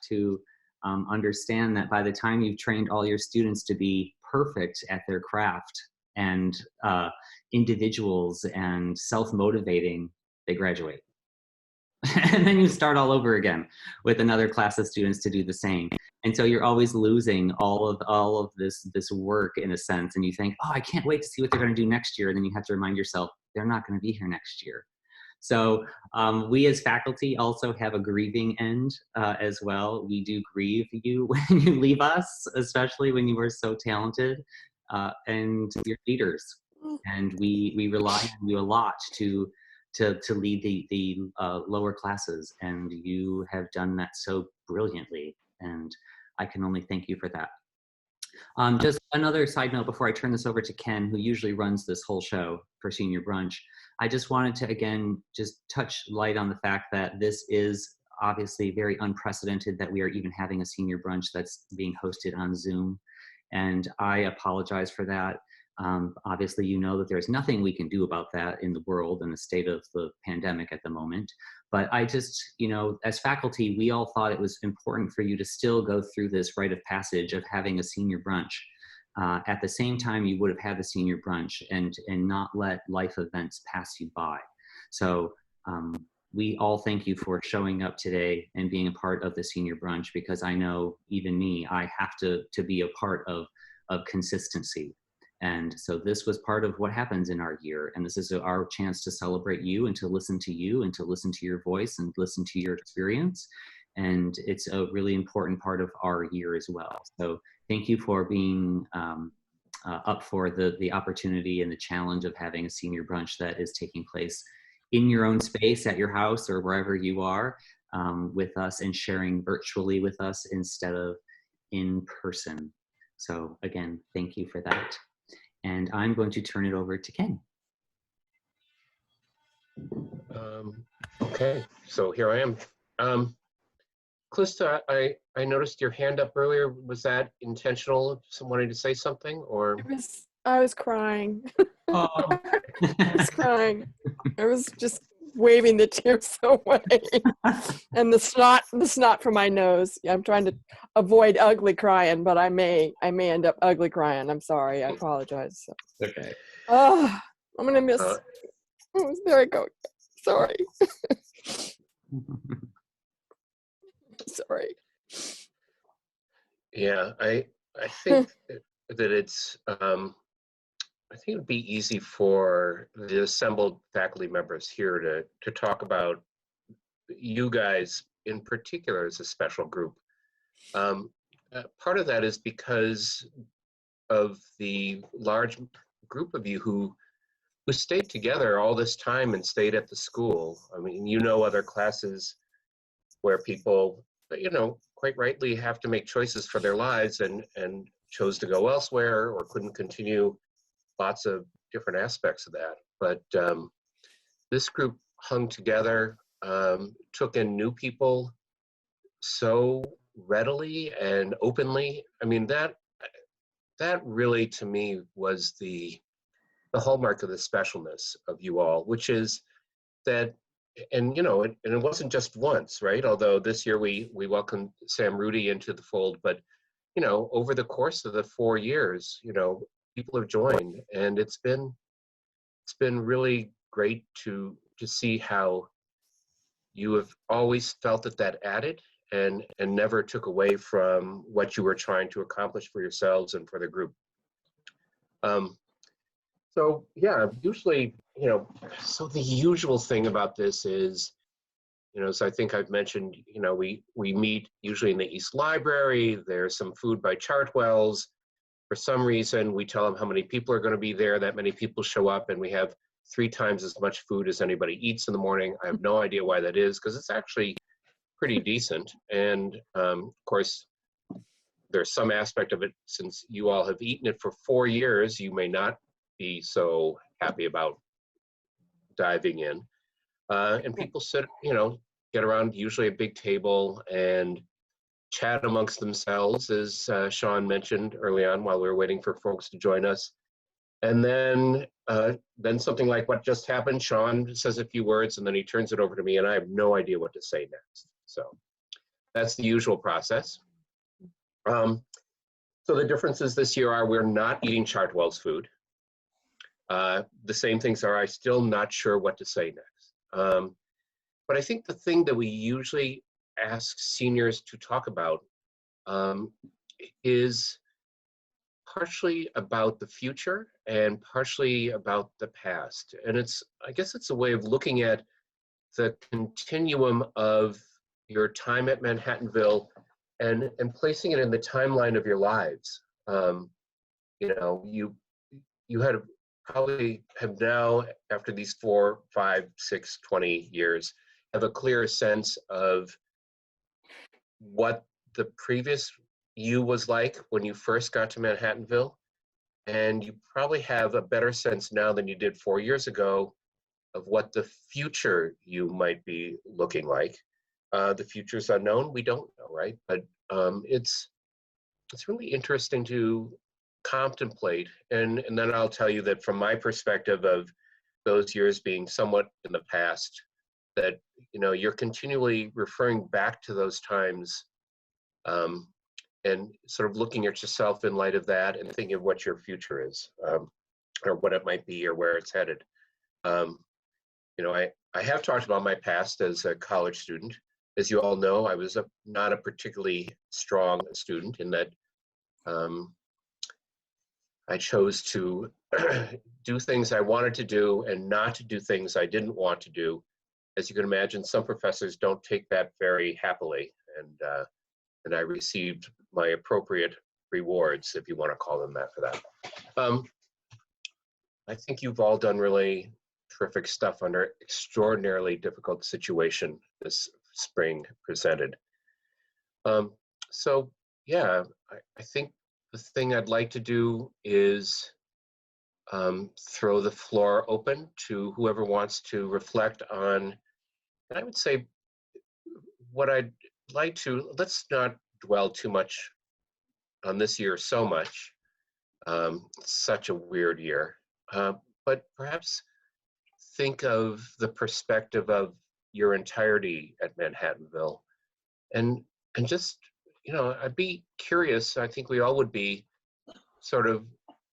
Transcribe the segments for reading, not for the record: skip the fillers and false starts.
to understand that by the time you've trained all your students to be perfect at their craft and individuals and self-motivating, they graduate. And then you start all over again with another class of students to do the same. And so you're always losing all of this work in a sense. And you think, oh, I can't wait to see what they're going to do next year. And then you have to remind yourself, they're not going to be here next year. So we as faculty also have a grieving end as well. We do grieve you when you leave us, especially when you were so talented and you're leaders. And we rely on you a lot to lead the lower classes, and you have done that so brilliantly, and I can only thank you for that. Just another side note before I turn this over to Ken, who usually runs this whole show for Senior Brunch. I just wanted to, again, just touch light on the fact that this is obviously very unprecedented that we are even having a Senior Brunch that's being hosted on Zoom, and I apologize for that. Obviously, you know that there's nothing we can do about that in the world and the state of the pandemic at the moment. But I just, you know, as faculty, we all thought it was important for you to still go through this rite of passage of having a senior brunch. At the same time, you would have had the senior brunch and not let life events pass you by. So we all thank you for showing up today and being a part of the senior brunch, because I know even me, I have to be a part of consistency. And so this was part of what happens in our year. And this is our chance to celebrate you and to listen to you and to listen to your voice and listen to your experience. And it's a really important part of our year as well. So thank you for being up for the opportunity and the challenge of having a senior brunch that is taking place in your own space, at your house or wherever you are, with us and sharing virtually with us instead of in person. So again, thank you for that. And I'm going to turn it over to Ken. Okay, so here I am. Calista, I noticed your hand up earlier. Was that intentional? Someone wanted to say something, or? I was crying. Oh. I was crying. I was just waving the tears away. And the snot from my nose. I'm trying to avoid ugly crying, but I may end up ugly crying. I'm sorry. I apologize. Okay. Oh, I'm gonna miss. There I go. Sorry. Sorry. Yeah, I think that it's I think it'd be easy for the assembled faculty members here to talk about you guys in particular as a special group. Part of that is because of the large group of you who stayed together all this time and stayed at the school. I mean, you know, other classes where people, you know, quite rightly have to make choices for their lives and chose to go elsewhere or couldn't continue. Lots of different aspects of that. But this group hung together, took in new people so readily and openly. I mean, that really, to me, was the hallmark of the specialness of you all, which is that, and you know, and it wasn't just once, right? Although this year we welcomed Sam Rudy into the fold, but you know, over the course of the 4 years, you know, people have joined, and it's been really great to see how you have always felt that added and never took away from what you were trying to accomplish for yourselves and for the group. So yeah, usually, you know, so the usual thing about this is, you know, as I think I've mentioned, you know, we meet usually in the East Library. There's some food by Chartwell's. For some reason, we tell them how many people are going to be there. That many people show up, and we have 3 times as much food as anybody eats in the morning. I have no idea why that is, because it's actually pretty decent. And of course, there's some aspect of it, since you all have eaten it for 4 years, you may not be so happy about diving in. And people sit, you know, get around usually a big table and chat amongst themselves, as Shawn mentioned early on while we were waiting for folks to join us. And then something like what just happened, Shawn says a few words and then he turns it over to me and I have no idea what to say next. So that's the usual process. So the differences this year are we're not eating Chartwell's food. The same things are, I'm still not sure what to say next. But I think the thing that we usually ask seniors to talk about is partially about the future and partially about the past. And I guess it's a way of looking at the continuum of your time at Manhattanville and placing it in the timeline of your lives. You know, you had probably have now, after these 4, 5, 6, 20 years, have a clearer sense of what the previous you was like when you first got to Manhattanville. And you probably have a better sense now than you did 4 years ago of what the future you might be looking like. The future's unknown, we don't know, right? But it's really interesting to contemplate. And then I'll tell you that from my perspective of those years being somewhat in the past, that, you know, you're continually referring back to those times and sort of looking at yourself in light of that and thinking of what your future is, or what it might be or where it's headed. You know, I have talked about my past as a college student. As you all know, I was not a particularly strong student in that I chose to do things I wanted to do and not to do things I didn't want to do. As you can imagine, some professors don't take that very happily, and I received my appropriate rewards, if you want to call them that, for that. I think you've all done really terrific stuff under extraordinarily difficult situation this spring presented. So yeah, I think the thing I'd like to do is throw the floor open to whoever wants to reflect on, and I would say what I'd like to, let's not dwell too much on this year so much. Such a weird year. But perhaps think of the perspective of your entirety at Manhattanville, and just, you know, I'd be curious, I think we all would be, sort of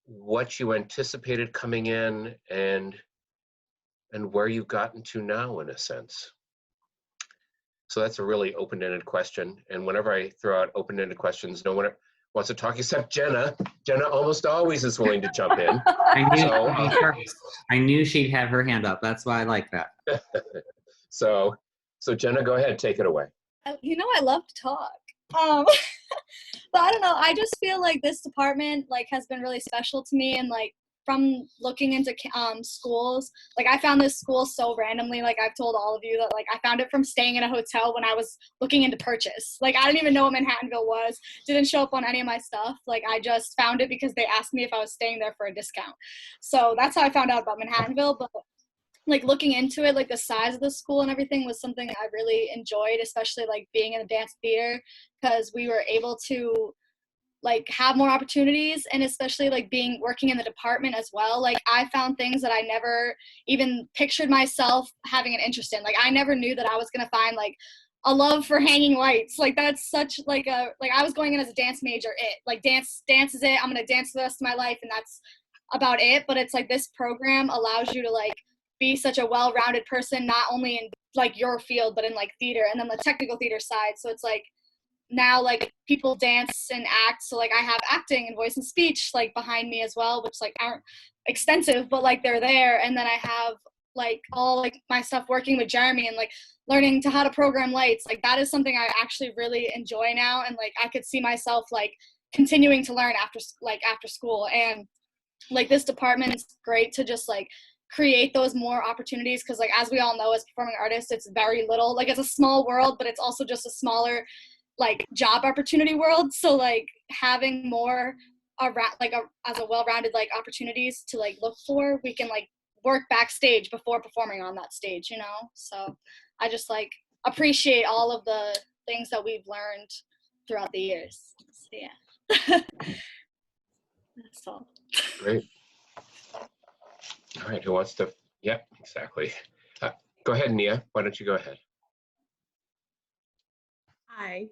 what you anticipated coming in and where you've gotten to now, in a sense. So that's a really open-ended question, and whenever I throw out open-ended questions, no one wants to talk except Jenna. Jenna almost always is willing to jump in. I knew she'd have her hand up. That's why I like that. So Jenna, go ahead, take it away. You know, I love to talk. But I don't know, I just feel like this department like has been really special to me, and like from looking into schools, like I found this school so randomly. Like I've told all of you that like I found it from staying in a hotel when I was looking into Purchase. Like I didn't even know what Manhattanville was, didn't show up on any of my stuff. Like I just found it because they asked me if I was staying there for a discount. So that's how I found out about Manhattanville. But like looking into it, like the size of the school and everything was something I really enjoyed, especially like being in a dance theater, because we were able to like have more opportunities, and especially like working in the department as well. Like I found things that I never even pictured myself having an interest in. Like I never knew that I was going to find like a love for hanging lights. Like that's such like I was going in as a dance major, like dance is it, I'm going to dance the rest of my life and that's about it. But it's like this program allows you to like be such a well-rounded person, not only in like your field, but in like theater and then the technical theater side. So it's like now like people dance and act, so like I have acting and voice and speech like behind me as well, which like aren't extensive, but like they're there. And then I have like all like my stuff working with Jeremy and like learning how to program lights. Like that is something I actually really enjoy now, and like I could see myself like continuing to learn after school. And like this department is great to just like create those more opportunities, because like as we all know, as performing artists, it's very little, like it's a small world, but it's also just a smaller like job opportunity world. So like having more around like as a well-rounded like opportunities to like look for, we can like work backstage before performing on that stage, you know. So I just like appreciate all of the things that we've learned throughout the years. So yeah. That's all. Great. All right, who wants to? Yeah, exactly. Go ahead, Nia. Why don't you go ahead? Hi.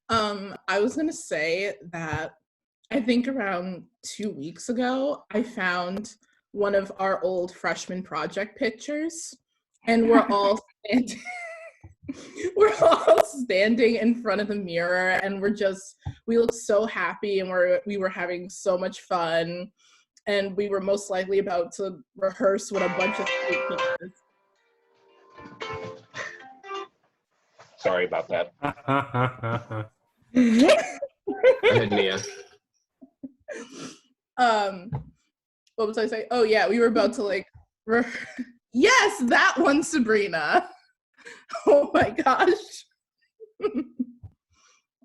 I was gonna say that I think around 2 weeks ago, I found one of our old freshman project pictures, and we're all standing. We're all standing in front of the mirror, and we look so happy, and we were having so much fun, and we were most likely about to rehearse with a bunch of fake Sorry about that. teachers. Go ahead, Nia. What was I saying? Oh yeah, we were about to like yes, that one, Sabrina. Oh my gosh.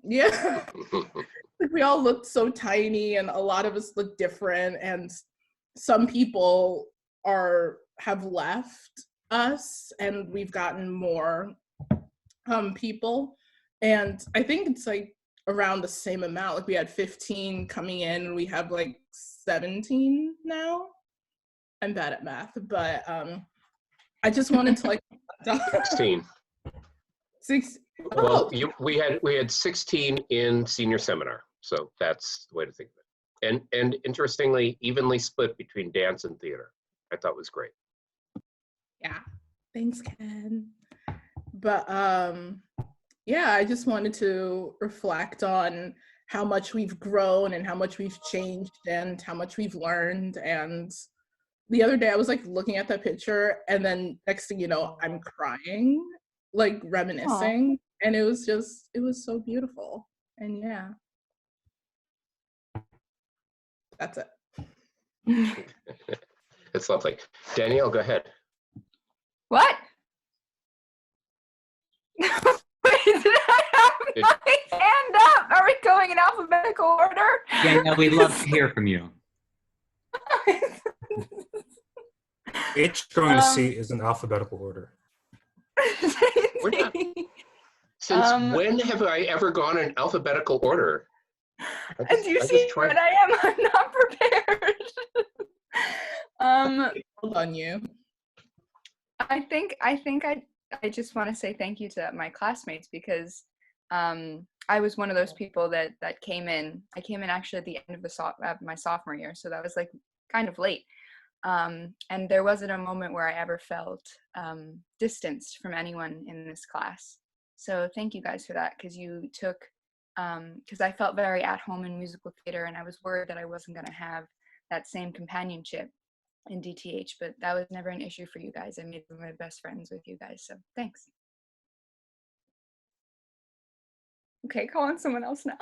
Yeah. Like we all looked so tiny, and a lot of us look different, and some people have left us, and we've gotten more people, and I think it's like around the same amount. Like we had 15 coming in, and we have like 17 now. I'm bad at math, but I just wanted to like 16. Oh. Well, we had 16 in senior seminar, so that's the way to think of it. And interestingly, evenly split between dance and theater. I thought was great. Yeah, thanks, Ken. But yeah, I just wanted to reflect on how much we've grown and how much we've changed and how much we've learned. And the other day I was like looking at that picture, and then next thing you know, I'm crying, like reminiscing. Aww. And it was so beautiful. And yeah, that's it. It's lovely. Danielle, go ahead. What? Wait, did I have my hand up? Are we going in alphabetical order? Danielle, we'd love to hear from you. H going to C is in alphabetical order. Since when have I ever gone in alphabetical order? And you see what I am? I'm not prepared. Hold on you. I think I just want to say thank you to my classmates, because I was one of those people that came in. I came in actually at the end of my sophomore year, so that was like kind of late. And there wasn't a moment where I ever felt distanced from anyone in this class. So thank you guys for that, because you took, because I felt very at home in musical theater, and I was worried that I wasn't going to have that same companionship in DTH, but that was never an issue for you guys. I made my best friends with you guys, so thanks. Okay, call on someone else now.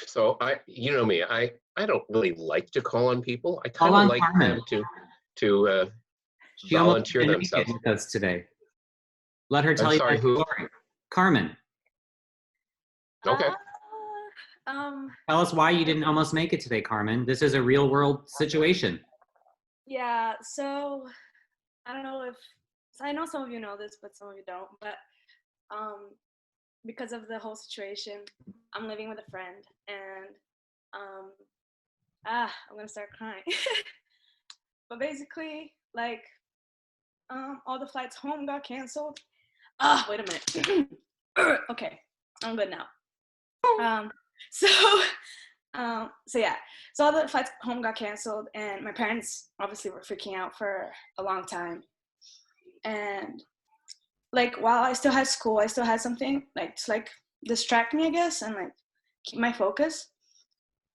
So you know me, I don't really like to call on people. I kind of like them to volunteer themselves. With us today. Let her tell you that story. Carmen. Okay. Tell us why you didn't almost make it today, Carmen. This is a real world situation. Yeah, so I don't know I know some of you know this, but some of you don't. But because of the whole situation, I'm living with a friend, and I'm gonna start crying. But basically, like, all the flights home got canceled. Wait a minute. Okay, I'm good now. So all the flights home got canceled, and my parents obviously were freaking out for a long time. And like, while I still had school, I still had something like to like distract me, I guess, and like keep my focus.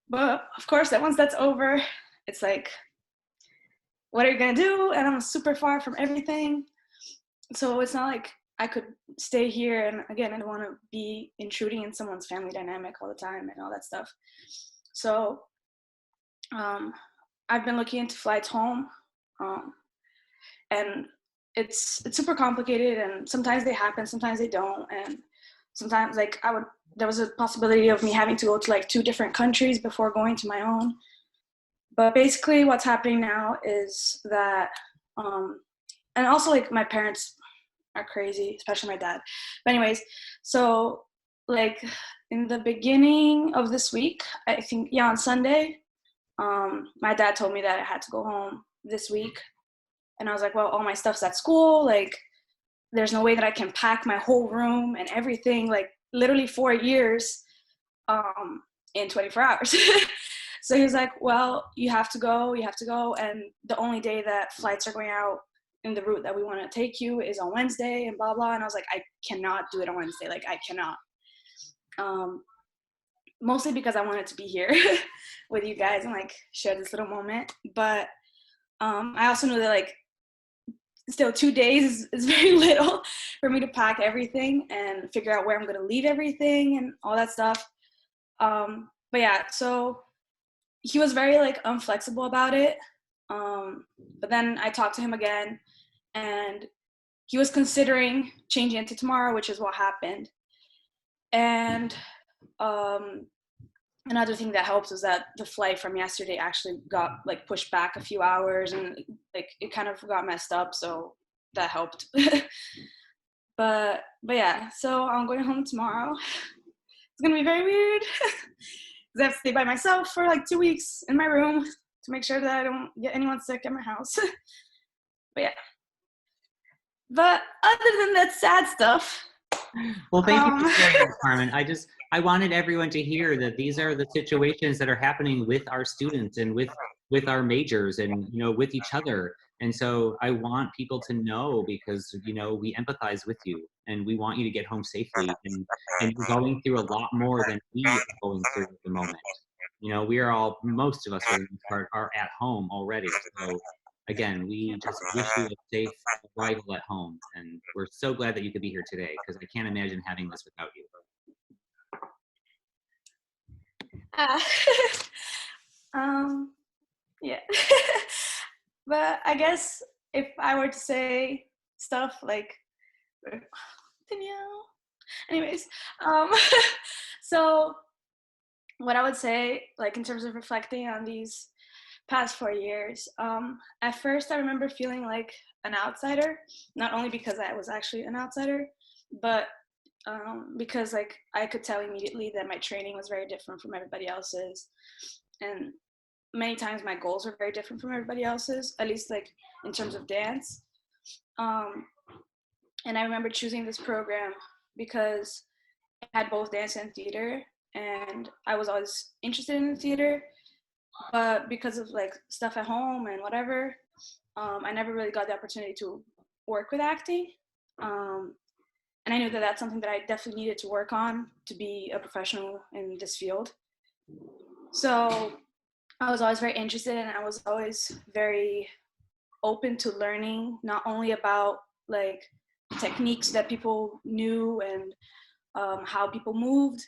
But of course, that once that's over, it's like, what are you gonna do? And I'm super far from everything, so it's not like I could stay here. And again, I don't want to be intruding in someone's family dynamic all the time and all that stuff. So I've been looking into flights home, and it's super complicated, and sometimes they happen, sometimes they don't. And sometimes like there was a possibility of me having to go to like 2 different countries before going to my own. But basically what's happening now is that, and also like my parents are crazy, especially my dad. But anyways, so like in the beginning of this week, I think, yeah, on Sunday, my dad told me that I had to go home this week. And I was like, well, all my stuff's at school. Like, there's no way that I can pack my whole room and everything, like literally 4 years in 24 hours. So he was like, well, you have to go. And the only day that flights are going out in the route that we want to take you is on Wednesday and blah, blah. And I was like, I cannot do it on Wednesday. Like, I cannot. Mostly because I wanted to be here with you guys and like share this little moment. But I also knew that like still 2 days is very little for me to pack everything and figure out where I'm going to leave everything and all that stuff. But yeah, so he was very like unflexible about it. But then I talked to him again, and he was considering changing it to tomorrow, which is what happened. And another thing that helps is that the flight from yesterday actually got like pushed back a few hours, and like it kind of got messed up, so that helped. but yeah, so I'm going home tomorrow. It's gonna be very weird because I have to stay by myself for like 2 weeks in my room to make sure that I don't get anyone sick at my house. But yeah. But other than that sad stuff. Well, thank you for sharing that, Carmen. I wanted everyone to hear that these are the situations that are happening with our students and with our majors and, you know, with each other. And so I want people to know, because, you know, we empathize with you and we want you to get home safely. And you're going through a lot more than we are going through at the moment. You know, we are all, most of us for the most part, are at home already. So again, we just wish you a safe arrival at home. And we're so glad that you could be here today, because I can't imagine having this without you. Yeah. But I guess if I were to say stuff like, Danielle, anyways, so what I would say, like in terms of reflecting on these past 4 years, at first I remember feeling like an outsider, not only because I was actually an outsider, but because like I could tell immediately that my training was very different from everybody else's, and many times my goals were very different from everybody else's, at least like in terms of dance. And I remember choosing this program because it had both dance and theater, and I was always interested in theater, but because of like stuff at home and whatever, I never really got the opportunity to work with acting. And I knew that that's something that I definitely needed to work on to be a professional in this field. So I was always very interested, and I was always very open to learning, not only about like techniques that people knew and how people moved,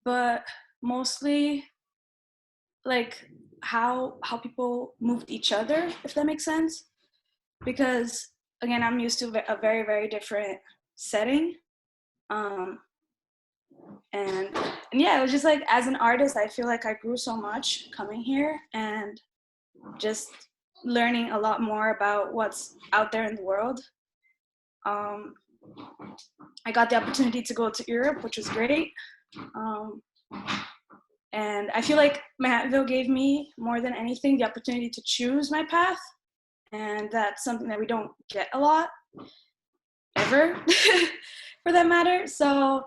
but mostly like how people moved each other, if that makes sense. Because again, I'm used to a very, very different setting. And yeah, it was just like, as an artist, I feel like I grew so much coming here and just learning a lot more about what's out there in the world. I got the opportunity to go to Europe, which was great. And I feel like Mville gave me, more than anything, the opportunity to choose my path. And that's something that we don't get a lot, ever, for that matter. So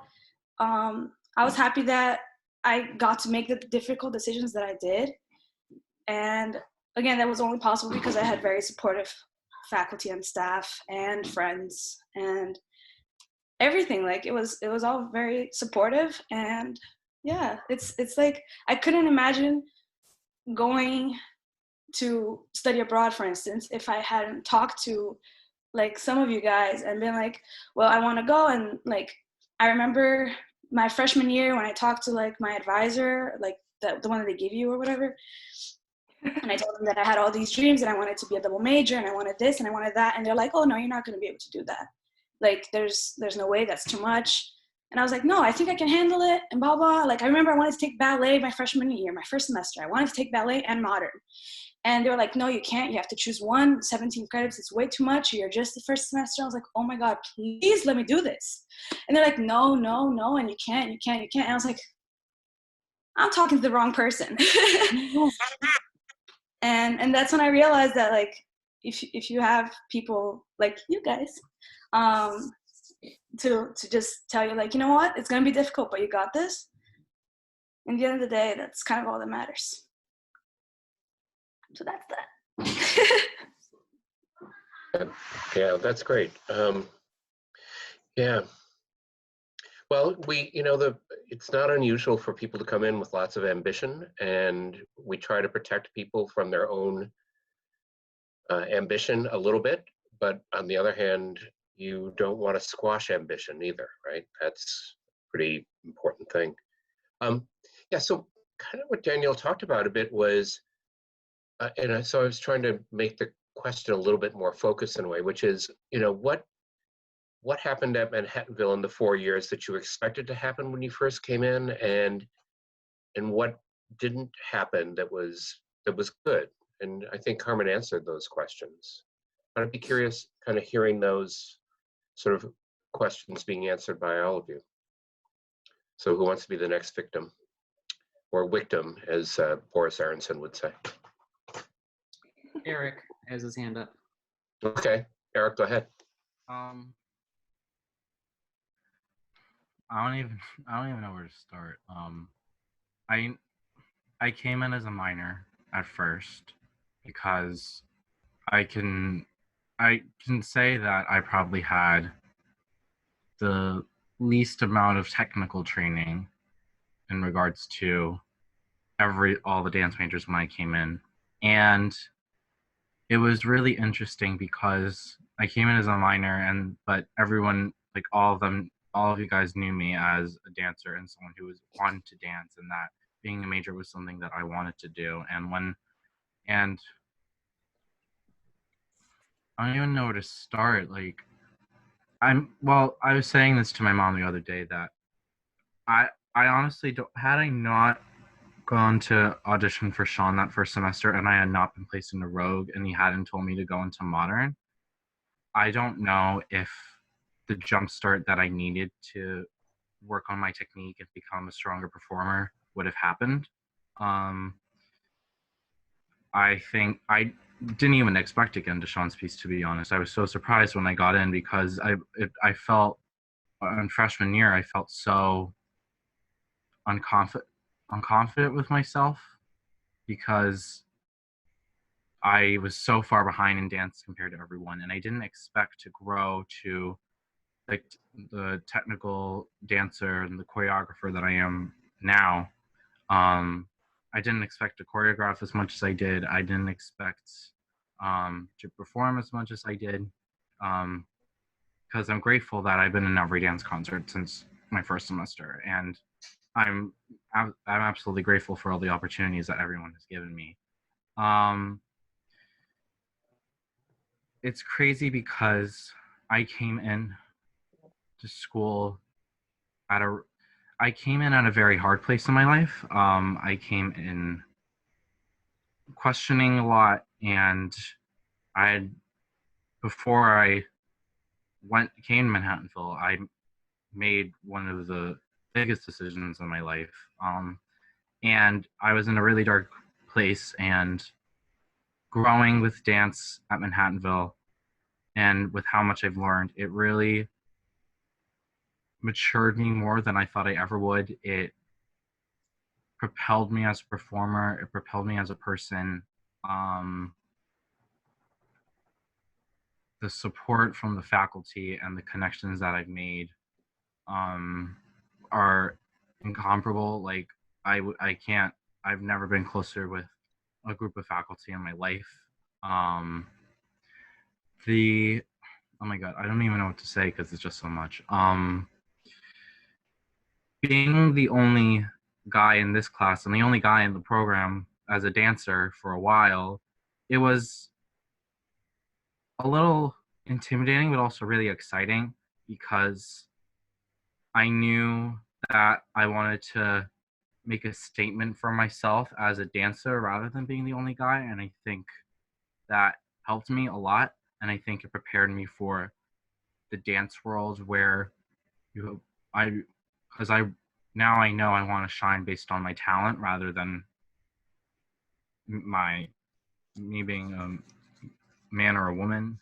I was happy that I got to make the difficult decisions that I did. And again, that was only possible because I had very supportive faculty and staff and friends and everything. Like it was all very supportive. And yeah, it's like I couldn't imagine going to study abroad, for instance, if I hadn't talked to like some of you guys and been like, well, I want to go. And like I remember my freshman year when I talked to like my advisor, like the one that they give you or whatever, and I told them that I had all these dreams and I wanted to be a double major and I wanted this and I wanted that, and they're like, oh no, you're not going to be able to do that. Like there's no way, that's too much. And I was like, no, I think I can handle it and blah blah. Like I remember I wanted to take ballet my freshman year, my first semester. I wanted to take ballet and modern. And they were like, no, you can't. You have to choose one. 17 credits. It's way too much. You're just the first semester. I was like, oh my God, please let me do this. And they're like, no. And you can't. And I was like, I'm talking to the wrong person. And that's when I realized that like, if you have people like you guys to just tell you, like, you know what, it's going to be difficult, but you got this. And at the end of the day, that's kind of all that matters. So that's that. Yeah, that's great. Yeah. Well, it's not unusual for people to come in with lots of ambition, and we try to protect people from their own ambition a little bit. But on the other hand, you don't want to squash ambition either, right? That's a pretty important thing. Yeah, so kind of what Danielle talked about a bit was, so I was trying to make the question a little bit more focused in a way, which is, what happened at Manhattanville in the 4 years that you expected to happen when you first came in, and what didn't happen that was good? And I think Carmen answered those questions. But I'd be curious kind of hearing those sort of questions being answered by all of you. So who wants to be the next victim? Or victim, as Boris Aronson would say. Eric has his hand up. Okay, Eric, go ahead. I don't even know where to start. I came in as a minor at first because I can say that I probably had the least amount of technical training in regards to all the dance majors when I came in. And it was really interesting because I came in as a minor, but everyone, like all of you guys knew me as a dancer and someone who wanted to dance, and that being a major was something that I wanted to do. And I don't even know where to start. Like, I was saying this to my mom the other day that I honestly don't, had I not gone to audition for Shawn that first semester and I had not been placed into Rogue and he hadn't told me to go into Modern, I don't know if the jump start that I needed to work on my technique and become a stronger performer would have happened. I think I didn't even expect to get into Shawn's piece, to be honest. I was so surprised when I got in because I felt, in freshman year, I felt so unconfident with myself because I was so far behind in dance compared to everyone, and I didn't expect to grow to like the technical dancer and the choreographer that I am now. I didn't expect to choreograph as much as I did. I didn't expect to perform as much as I did, because I'm grateful that I've been in every dance concert since my first semester, and I'm absolutely grateful for all the opportunities that everyone has given me. It's crazy because I came in to school I came in at a very hard place in my life. I came in questioning a lot, and before I came to Manhattanville, I made one of the biggest decisions in my life. And I was in a really dark place, and growing with dance at Manhattanville and with how much I've learned, it really matured me more than I thought I ever would. It propelled me as a performer. It propelled me as a person. The support from the faculty and the connections that I've made are incomparable. Like I've never been closer with a group of faculty in my life. Oh my God, I don't even know what to say because it's just so much. Being the only guy in this class and the only guy in the program as a dancer for a while, it was a little intimidating, but also really exciting because I knew that I wanted to make a statement for myself as a dancer rather than being the only guy. And I think that helped me a lot. And I think it prepared me for the dance world where now I know I want to shine based on my talent rather than me being a man or a woman.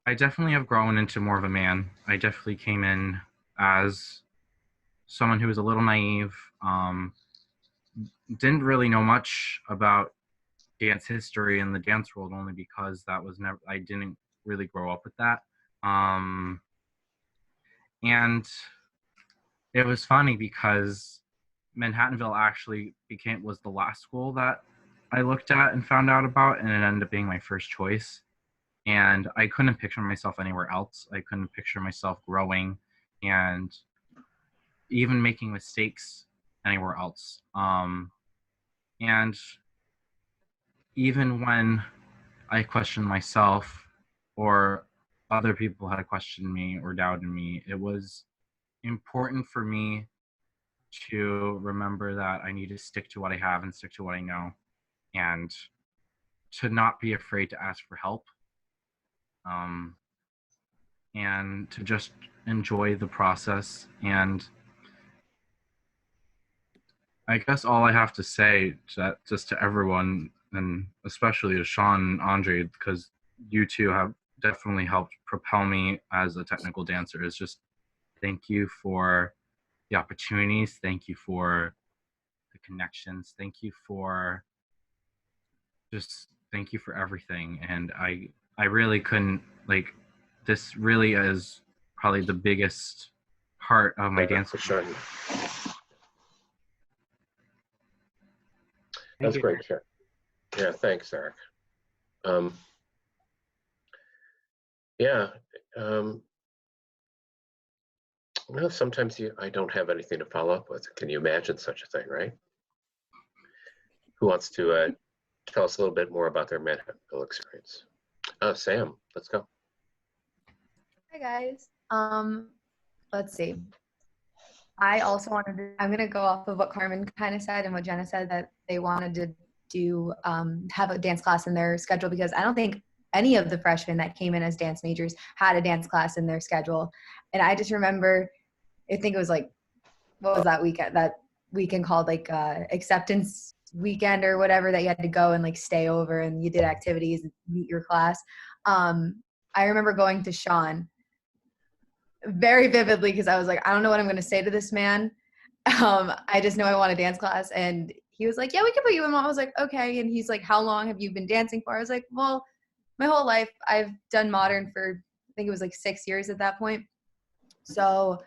I definitely have grown into more of a man. I definitely came in as someone who was a little naive, didn't really know much about dance history in the dance world, only because that was never, I didn't really grow up with that. Um, and it was funny because Manhattanville actually was the last school that I looked at and found out about, and it ended up being my first choice. And I couldn't picture myself anywhere else. I couldn't picture myself growing and even making mistakes anywhere else. And even when I questioned myself, or other people had questioned me or doubted me, it was important for me to remember that I need to stick to what I have and stick to what I know, and to not be afraid to ask for help, um, and to just enjoy the process. And I guess all I have to say just to everyone, and especially to Shawn and Andre, because you two have definitely helped propel me as a technical dancer, is just thank you for the opportunities. Thank you for the connections. Thank you for everything. And I really couldn't, like, this really is probably the biggest part of my dance. For sure. Thank That's you. great, Sharon. Yeah, thanks, Eric. Yeah. Well, sometimes I don't have anything to follow up with. Can you imagine such a thing, right? Who wants to tell us a little bit more about their Manhattanville experience? Sam, let's go. Hi guys. Let's see. I also I'm gonna go off of what Carmen kind of said and what Jenna said, that they wanted to do have a dance class in their schedule, because I don't think any of the freshmen that came in as dance majors had a dance class in their schedule. And I just remember, I think it was like, what was that weekend called, like acceptance weekend or whatever, that you had to go and like stay over and you did activities and meet your class. I remember going to Shawn very vividly, because I was like, I don't know what I'm going to say to this man. I just know I want a dance class. And he was like, yeah, we can put you in. I was like, okay. And he's like, how long have you been dancing for? I was like, well, my whole life. I've done modern for, I think it was like 6 years at that point. So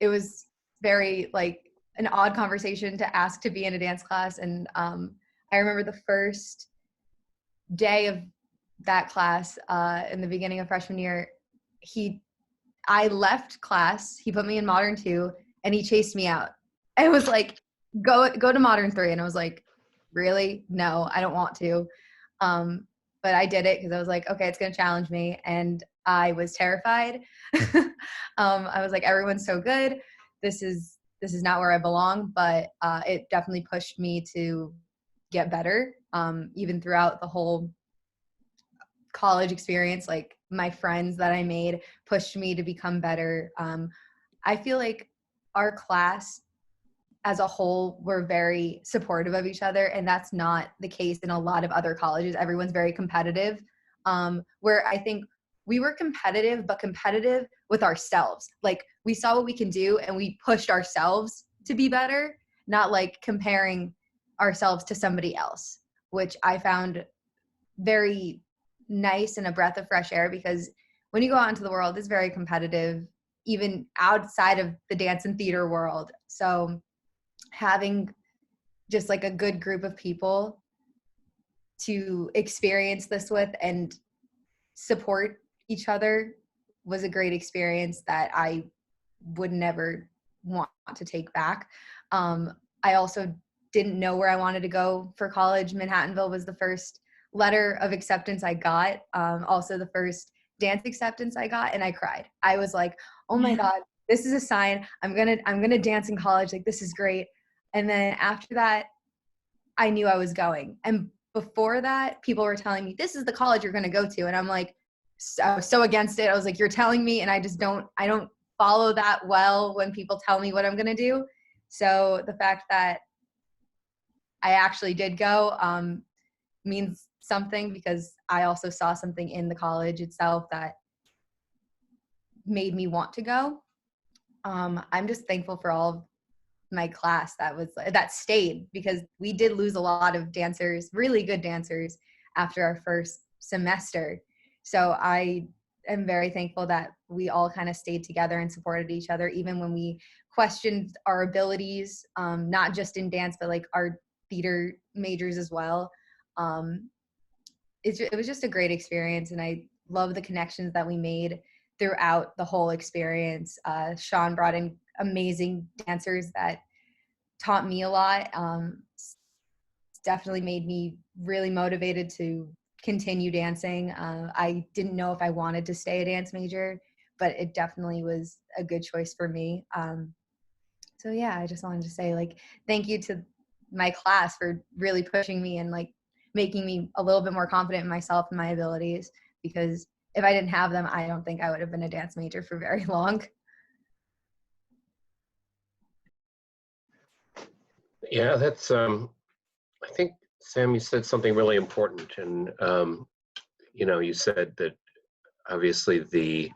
it was very like an odd conversation to ask to be in a dance class. And I remember the first day of that class in the beginning of freshman year, I left class, he put me in modern 2, and he chased me out. And was like, go to modern 3. And I was like, really? No, I don't want to. But I did it because I was like, okay, it's going to challenge me. And I was terrified. I was like, everyone's so good. This is not where I belong. But it definitely pushed me to get better, even throughout the whole college experience. Like, my friends that I made pushed me to become better. I feel like our class as a whole were very supportive of each other, and that's not the case in a lot of other colleges. Everyone's very competitive, where I think we were competitive, but competitive with ourselves. Like, we saw what we can do and we pushed ourselves to be better, not like comparing ourselves to somebody else, which I found very nice and a breath of fresh air, because when you go out into the world, it's very competitive, even outside of the dance and theater world. So having just like a good group of people to experience this with and support each other was a great experience that I would never want to take back. I also didn't know where I wanted to go for college. Manhattanville was the first letter of acceptance I got, also the first dance acceptance I got, and I cried. I was like, oh my God, this is a sign. I'm gonna dance in college. Like, this is great. And then after that, I knew I was going. And before that, people were telling me, this is the college you're gonna go to. And I'm like, so against it. I was like, you're telling me, and I don't follow that well when people tell me what I'm gonna do. So the fact that I actually did go means something, because I also saw something in the college itself that made me want to go. I'm just thankful for all of my class that stayed, because we did lose a lot of dancers, really good dancers, after our first semester. So I am very thankful that we all kind of stayed together and supported each other, even when we questioned our abilities, not just in dance, but like our theater majors as well. It was just a great experience, and I love the connections that we made throughout the whole experience. Shawn brought in amazing dancers that taught me a lot. Definitely made me really motivated to continue dancing. I didn't know if I wanted to stay a dance major, but it definitely was a good choice for me. So yeah, I just wanted to say, like, thank you to my class for really pushing me and like making me a little bit more confident in myself and my abilities, because if I didn't have them, I don't think I would have been a dance major for very long. Yeah, that's, I think, Sam, you said something really important. And, you know, you said that obviously the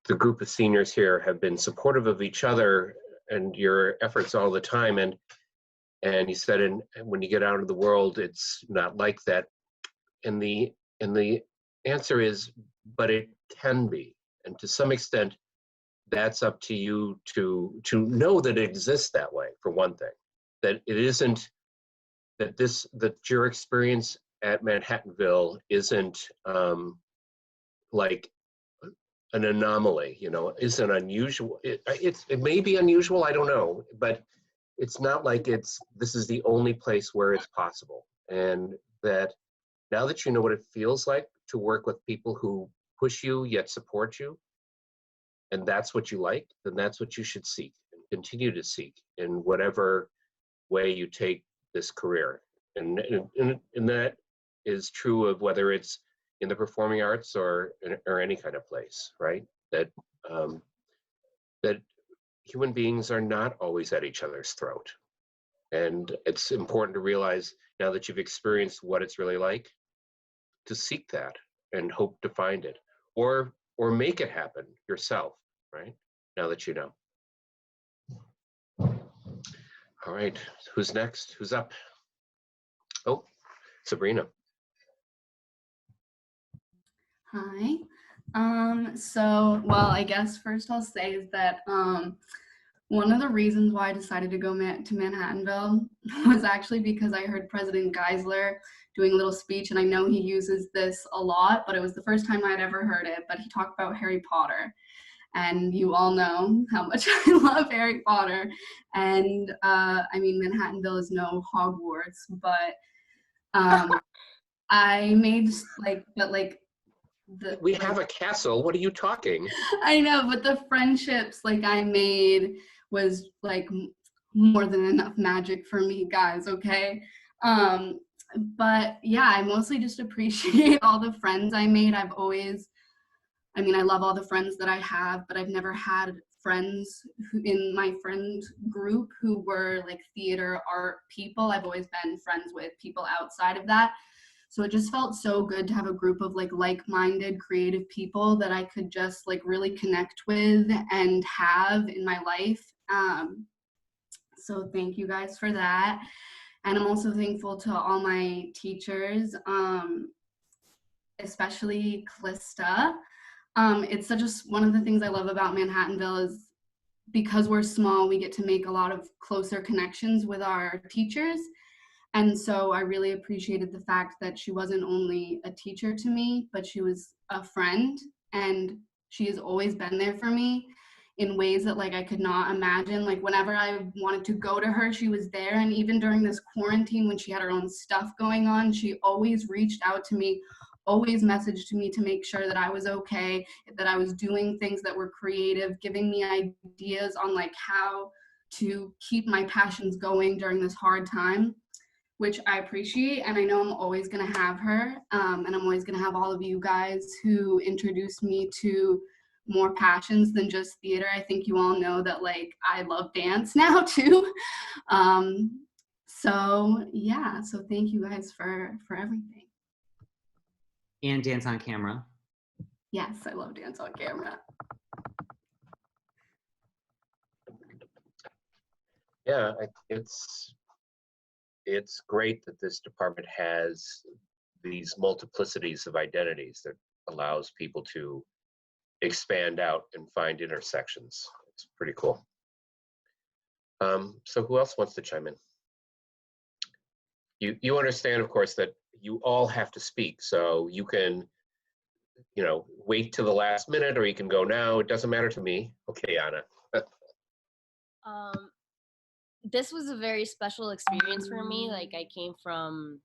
group of seniors here have been supportive of each other and your efforts all the time. And you said, and when you get out of the world, it's not like that. And the answer is, but it can be. And to some extent, that's up to you to know that it exists that way, for one thing. That it isn't, that your experience at Manhattanville isn't like an anomaly, you know, isn't unusual. It may be unusual, I don't know, but it's not like this is the only place where it's possible. And that now that you know what it feels like to work with people who push you yet support you, and that's what you like, then that's what you should seek and continue to seek in whatever way you take this career. And that is true of whether it's in the performing arts or any kind of place, right? That that human beings are not always at each other's throat. And it's important to realize, now that you've experienced what it's really like, to seek that and hope to find it, or make it happen yourself, right? Now that you know. All right, who's next? Who's up? Oh, Sabrina. Hi. Well, I guess first I'll say is that one of the reasons why I decided to go to Manhattanville was actually because I heard President Geisler doing a little speech, and I know he uses this a lot, but it was the first time I'd ever heard it, but he talked about Harry Potter. And you all know how much I love Harry Potter. And I mean, Manhattanville is no Hogwarts, but I made we have a castle. What are you talking? I know, but the friendships I made was more than enough magic for me, guys. Okay. But yeah, I mostly just appreciate all the friends I made. I love all the friends that I have, but I've never had friends in my friend group who were theater art people. I've always been friends with people outside of that. So it just felt so good to have a group of like-minded creative people that I could just really connect with and have in my life. So thank you guys for that. And I'm also thankful to all my teachers, especially Calista. It's one of the things I love about Manhattanville is because we're small, we get to make a lot of closer connections with our teachers. And so I really appreciated the fact that she wasn't only a teacher to me, but she was a friend, and she has always been there for me in ways that I could not imagine. Whenever I wanted to go to her, she was there. And even during this quarantine, when she had her own stuff going on, she always reached out to me, always messaged me to make sure that I was okay, that I was doing things that were creative, giving me ideas on how to keep my passions going during this hard time, which I appreciate. And I know I'm always gonna have her, and I'm always gonna have all of you guys who introduced me to more passions than just theater. I think you all know that I love dance now too. So yeah, so thank you guys for everything. And dance on camera. Yes, I love dance on camera. Yeah, it's great that this department has these multiplicities of identities that allows people to expand out and find intersections. It's pretty cool. So who else wants to chime in? You understand, of course, that you all have to speak, so you can, wait till the last minute, or you can go now. It doesn't matter to me. Okay, Anna. This was a very special experience for me. Like, I came from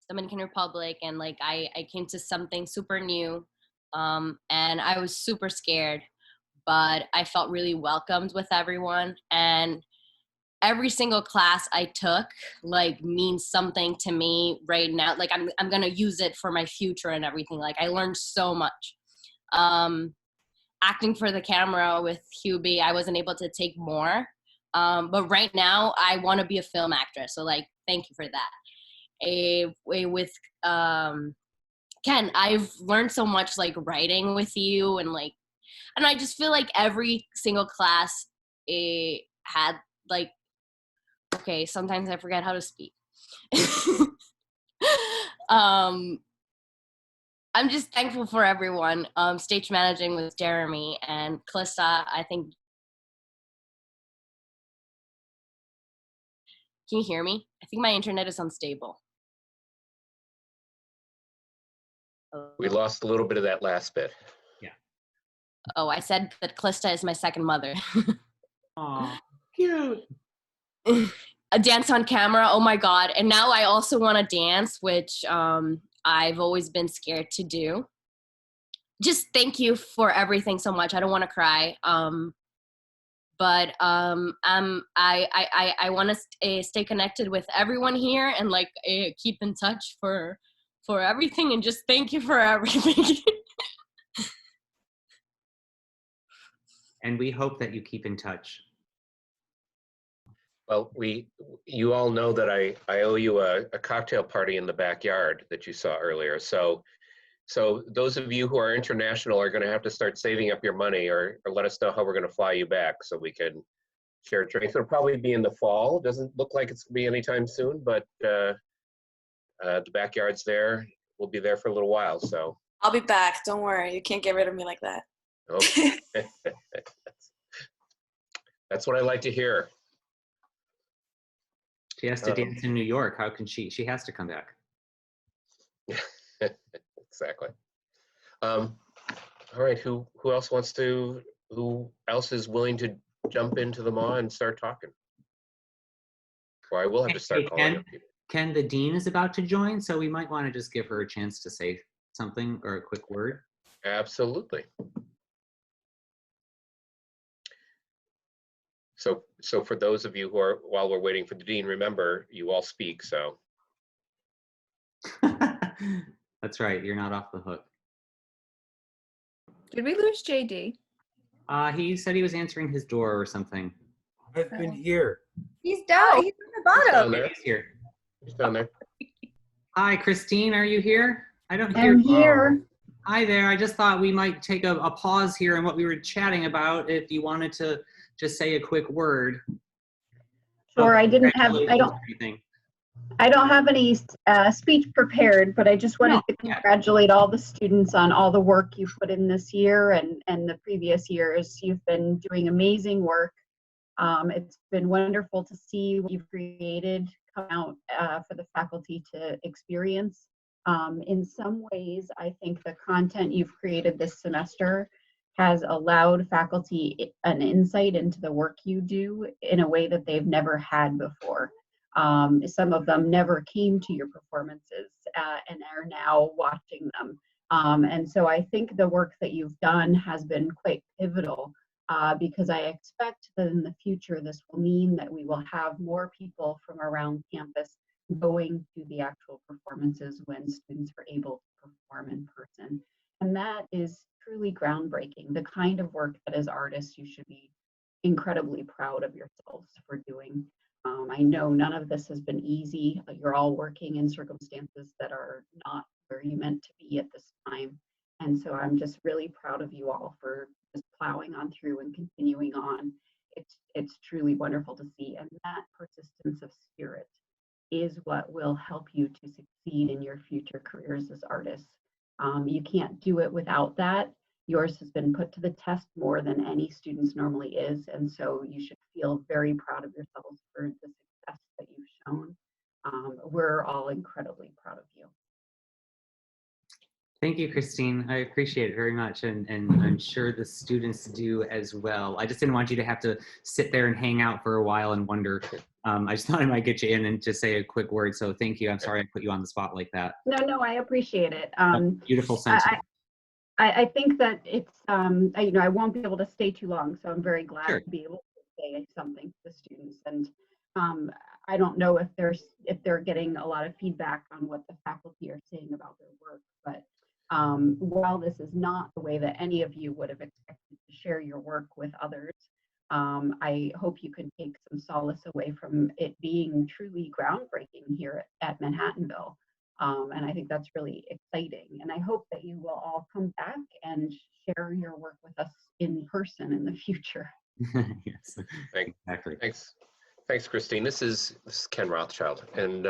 Dominican Republic, and like I came to something super new, and I was super scared, but I felt really welcomed with everyone. And every single class I took like means something to me right now. Like I'm gonna use it for my future and everything. Like I learned so much. Acting for the camera with Hubie, I wasn't able to take more. But right now I want to be a film actress. So like, thank you for that. With Ken, I've learned so much like writing with you, and I just feel like every single class had like, okay, sometimes I forget how to speak. I'm just thankful for everyone. Stage managing with Jeremy and Calista, I think. Can you hear me? I think my internet is unstable. We lost a little bit of that last bit. Yeah. Oh, I said that Calista is my second mother. Aw, cute. A dance on camera, oh my God. And now I also want to dance, which I've always been scared to do. Just thank you for everything so much. I don't want to cry. But I want to stay connected with everyone here, and like keep in touch for everything, and just thank you for everything. And we hope that you keep in touch. Well, you all know that I owe you a cocktail party in the backyard that you saw earlier. So those of you who are international are going to have to start saving up your money, or let us know how we're going to fly you back so we can share drinks. It'll probably be in the fall. Doesn't look like it's going to be anytime soon, but the backyard's there. We'll be there for a little while. So I'll be back. Don't worry. You can't get rid of me like that. okay. That's what I like to hear. She has to dance in New York. How can she? She has to come back. Exactly. All right. Who else wants to? Who else is willing to jump into the maw and start talking? Or I will have to start calling up people. Ken, the dean is about to join, so we might want to just give her a chance to say something or a quick word. Absolutely. So for those of you who are, while we're waiting for the dean, remember, you all speak, so. That's right, you're not off the hook. Did we lose JD? He said he was answering his door or something. I've been here. He's down. He's on the bottom. Down there. He's here. He's down there. Hi, Christine, are you here? I don't hear you. I'm here. Hi there, I just thought we might take a pause here in what we were chatting about if you wanted to just say a quick word. Sure, I don't have any speech prepared, but I just wanted to congratulate all the students on all the work you've put in this year and the previous years. You've been doing amazing work. It's been wonderful to see what you've created come out for the faculty to experience. In some ways, I think the content you've created this semester has allowed faculty an insight into the work you do in a way that they've never had before. Some of them never came to your performances and are now watching them. And so I think the work that you've done has been quite pivotal because I expect that in the future this will mean that we will have more people from around campus going to the actual performances when students are able to perform in person. And that is truly groundbreaking, the kind of work that as artists you should be incredibly proud of yourselves for doing. I know none of this has been easy. You're all working in circumstances that are not where you meant to be at this time. And so I'm just really proud of you all for just plowing on through and continuing on. it's truly wonderful to see. And that persistence of spirit is what will help you to succeed in your future careers as artists. You can't do it without that. Yours has been put to the test more than any student's normally is. And so you should feel very proud of yourselves for the success that you've shown. We're all incredibly proud of you. Thank you, Christine. I appreciate it very much, and I'm sure the students do as well. I just didn't want you to have to sit there and hang out for a while and wonder. I just thought I might get you in and just say a quick word. So thank you. I'm sorry I put you on the spot like that. No, I appreciate it. Beautiful sentiment. I think that it's, I won't be able to stay too long, so I'm very glad Sure. to be able to say something to the students. And I don't know if they're getting a lot of feedback on what the faculty are saying about their work, but while this is not the way that any of you would have expected to share your work with others, I hope you can take some solace away from it being truly groundbreaking here at Manhattanville. And I think that's really exciting. And I hope that you will all come back and share your work with us in person in the future. Yes, exactly. Thanks, Christine. This is Ken Rothschild. And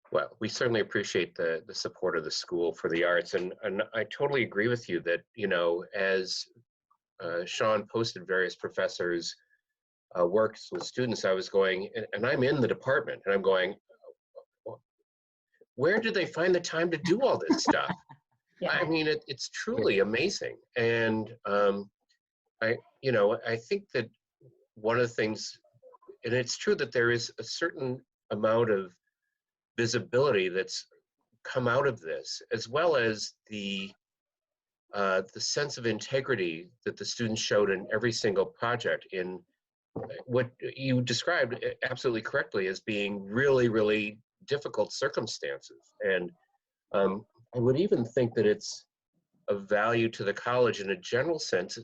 well, we certainly appreciate the support of the school for the arts. And I totally agree with you that, as Shawn posted various professors' works with students, I was going, and I'm in the department, and I'm going, where did they find the time to do all this stuff? Yeah. I mean, it's truly amazing. And I think that one of the things, and it's true that there is a certain amount of visibility that's come out of this, as well as the sense of integrity that the students showed in every single project, in what you described absolutely correctly as being really, really difficult circumstances. And I would even think that it's of value to the college in a general sense,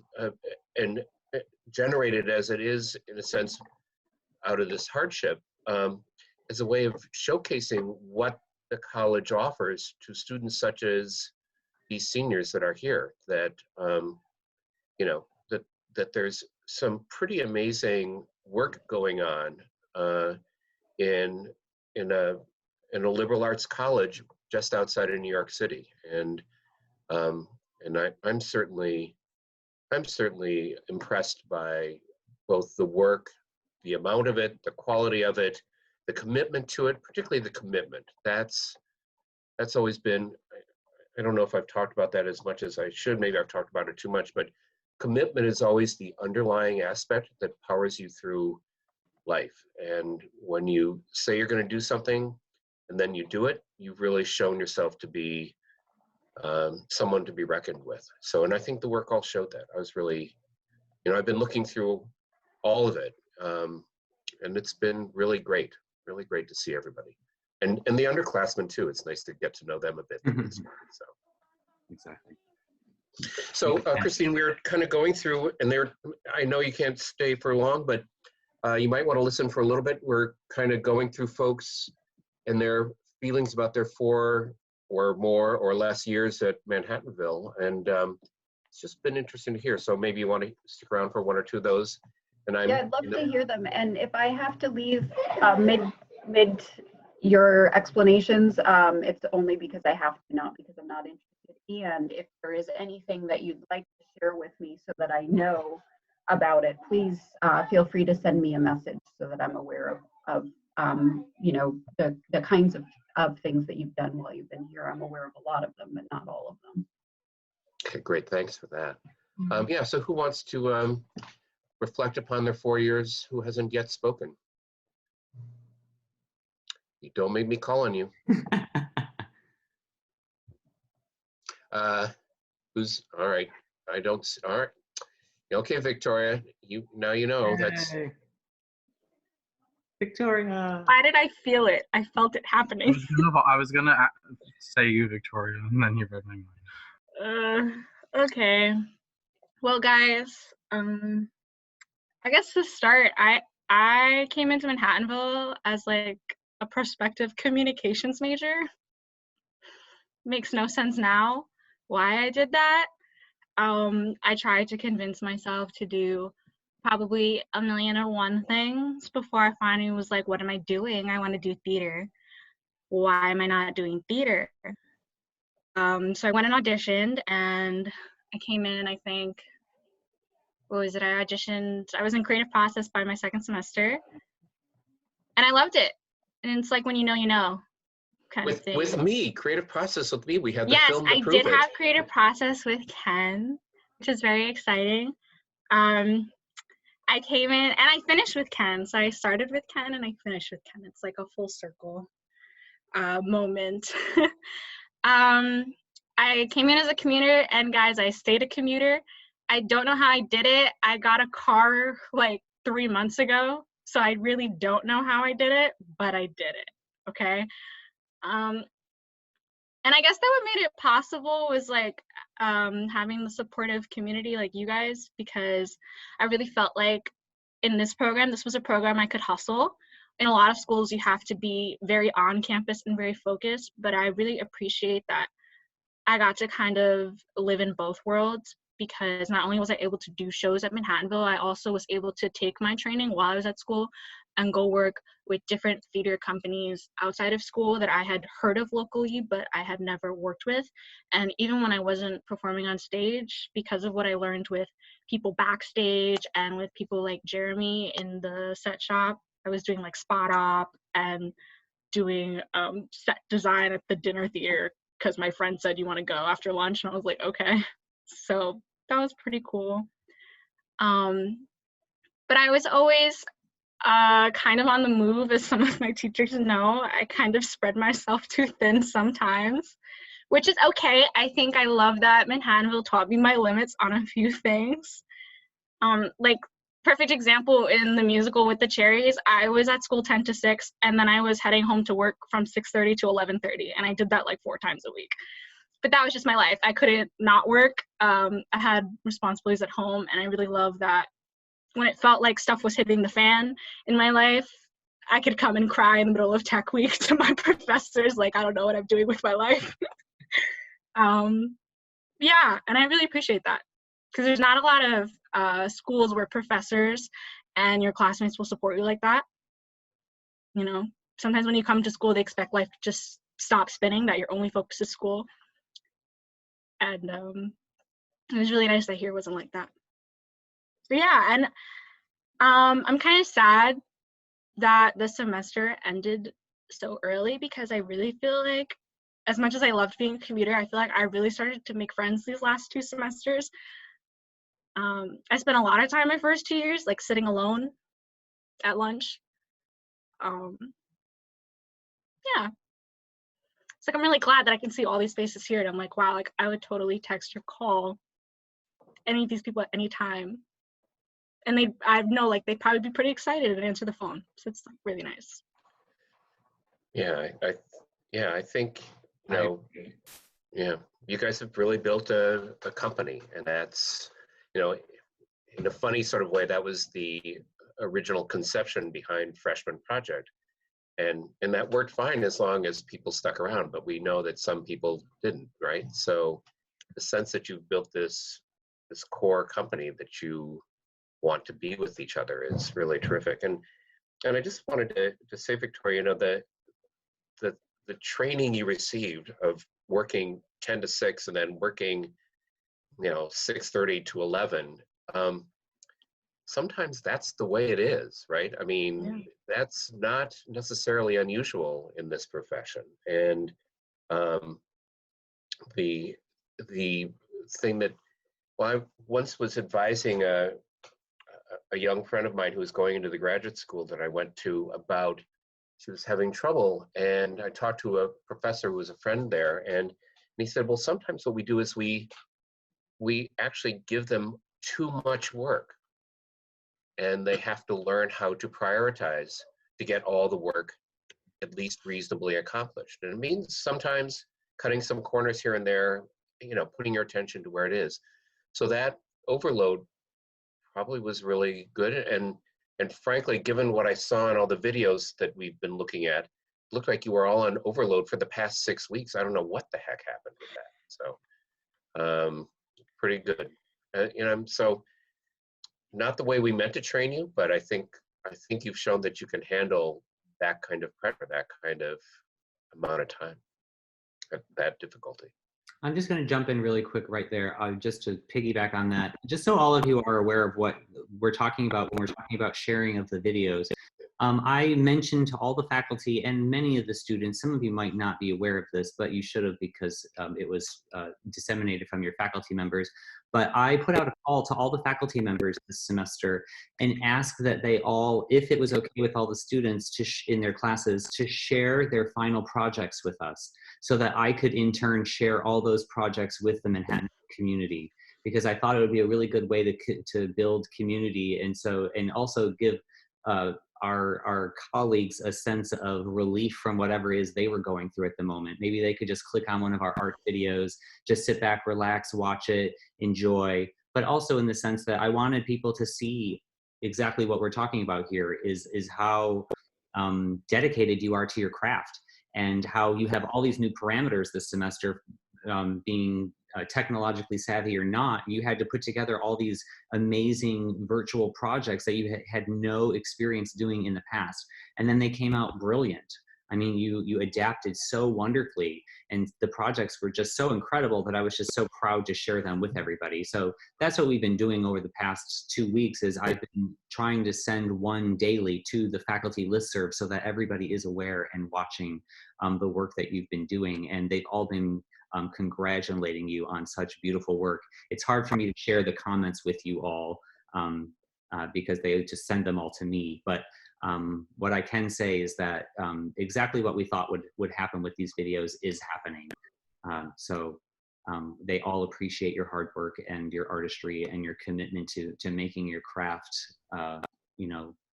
and generated as it is in a sense out of this hardship, as a way of showcasing what the college offers to students such as these seniors that are here, that that there's some pretty amazing work going on in a liberal arts college just outside of New York City. And I'm certainly impressed by both the work, the amount of it, the quality of it, the commitment to it, particularly the commitment. That's always been, I don't know if I've talked about that as much as I should. Maybe I've talked about it too much, but commitment is always the underlying aspect that powers you through life. And when you say you're going to do something and then you do it, you've really shown yourself to be someone to be reckoned with. So, and I think the work all showed that. I was really, I've been looking through all of it, and it's been really great to see everybody. And the underclassmen too. It's nice to get to know them a bit. So. Exactly. So, Christine, we were kind of going through, and I know you can't stay for long, but you might want to listen for a little bit. We're kind of going through folks and their feelings about their 4 or more or less years at Manhattanville, and it's just been interesting to hear. So maybe you want to stick around for 1 or 2 of those. And I'd love to hear them. And if I have to leave mid your explanations, it's only because I have to, not because I'm not interested. And if there is anything that you'd like to share with me so that I know about it, please feel free to send me a message so that I'm aware of the kinds of things that you've done while you've been here. I'm aware of a lot of them, but not all of them. Okay, great. Thanks for that. Yeah, so who wants to reflect upon their 4 years? Who hasn't yet spoken? You don't make me call on you. Who's all right? I don't. All right. Okay, Victoria. Now you know. That's Victoria. Why did I feel it? I felt it happening. I was gonna say you, Victoria, and then you read my mind. Okay. Well, guys, I guess to start, I came into Manhattanville as like a prospective communications major. Makes no sense now why I did that. I tried to convince myself to do probably a million and one things before I finally was like, what am I doing? I want to do theater. Why am I not doing theater? So I went and auditioned, and I came in, I think, what was it? I auditioned, I was in creative process by my second semester, and I loved it. And it's like when you know kind of thing. With me, creative process with me, we had the Yes, film to I prove did it. have creative process with Ken, which is very exciting. I came in and I finished with Ken. So I started with Ken and I finished with Ken. It's like a full circle moment. I came in as a commuter, and guys, I stayed a commuter. I don't know how I did it. I got a car like 3 months ago, so I really don't know how I did it, but I did it. Okay. And I guess that what made it possible was like having the supportive community like you guys, because I really felt like in this program, this was a program I could hustle. In a lot of schools, you have to be very on campus and very focused, but I really appreciate that I got to kind of live in both worlds, because not only was I able to do shows at Manhattanville, I also was able to take my training while I was at school and go work with different theater companies outside of school that I had heard of locally, but I had never worked with. And even when I wasn't performing on stage, because of what I learned with people backstage and with people like Jeremy in the set shop, I was doing like spot op and doing set design at the dinner theater, because my friend said, you want to go after lunch? And I was like, okay. So that was pretty cool. But I was always kind of on the move, as some of my teachers know. I kind of spread myself too thin sometimes, which is okay. I think I love that Manhattanville taught me my limits on a few things. Like, perfect example in the musical with the Cherries, I was at school 10 to 6, and then I was heading home to work from 6:30 to 11:30, and I did that like 4 times a week. But that was just my life. I couldn't not work. I had responsibilities at home, and I really love that when it felt like stuff was hitting the fan in my life, I could come and cry in the middle of tech week to my professors, like, I don't know what I'm doing with my life. Yeah, and I really appreciate that, because there's not a lot of schools where professors and your classmates will support you like that. You know, sometimes when you come to school, they expect life to just stop spinning, that your only focus is school. And it was really nice that here wasn't like that. So yeah, and I'm kind of sad that the semester ended so early, because I really feel like, as much as I loved being a commuter, I feel like I really started to make friends these last 2 semesters. I spent a lot of time my first 2 years, like sitting alone at lunch. Yeah. It's like, I'm really glad that I can see all these faces here, and I'm like, wow, like I would totally text or call any of these people at any time. And I know like they'd probably be pretty excited and answer the phone. So it's like really nice. Yeah, I think, you know, yeah, you guys have really built a company, and that's, you know, in a funny sort of way, that was the original conception behind Freshman Project. And that worked fine as long as people stuck around, but we know that some people didn't, right? So the sense that you've built this core company that you want to be with each other is really terrific. And I just wanted to say, Victoria, you know, the training you received of working 10 to 6 and then working, you know, 6:30 to 11, sometimes that's the way it is, right? I mean, that's not necessarily unusual in this profession. And the thing that, well, I once was advising a young friend of mine who was going into the graduate school that I went to about, she was having trouble, and I talked to a professor who was a friend there, and he said, well, sometimes what we do is we actually give them too much work, and they have to learn how to prioritize to get all the work at least reasonably accomplished. And it means sometimes cutting some corners here and there, you know, putting your attention to where it is. So that overload probably was really good. And frankly, given what I saw in all the videos that we've been looking at, it looked like you were all on overload for the past 6 weeks. I don't know what the heck happened with that. So pretty good. You know, so not the way we meant to train you, but I think you've shown that you can handle that kind of pressure, that kind of amount of time, that difficulty. I'm just going to jump in really quick right there, just to piggyback on that, just so all of you are aware of what we're talking about when we're talking about sharing of the videos. I mentioned to all the faculty and many of the students, some of you might not be aware of this, but you should have, because it was disseminated from your faculty members. But I put out a call to all the faculty members this semester and asked that they all, if it was okay with all the students in their classes, to share their final projects with us, so that I could in turn share all those projects with the Manhattan community, because I thought it would be a really good way to build community, and also give our colleagues a sense of relief from whatever it is they were going through at the moment. Maybe they could just click on one of our art videos, just sit back, relax, watch it, enjoy, but also in the sense that I wanted people to see exactly what we're talking about here is how dedicated you are to your craft, and how you have all these new parameters this semester, being technologically savvy or not. You had to put together all these amazing virtual projects that you had no experience doing in the past, and then they came out brilliant. I mean, you adapted so wonderfully, and the projects were just so incredible that I was just so proud to share them with everybody. So that's what we've been doing over the past 2 weeks, is I've been trying to send one daily to the faculty listserv so that everybody is aware and watching the work that you've been doing, and they've all been congratulating you on such beautiful work. It's hard for me to share the comments with you all because they just send them all to me, but what I can say is that exactly what we thought would happen with these videos is happening. They all appreciate your hard work and your artistry and your commitment to making your craft,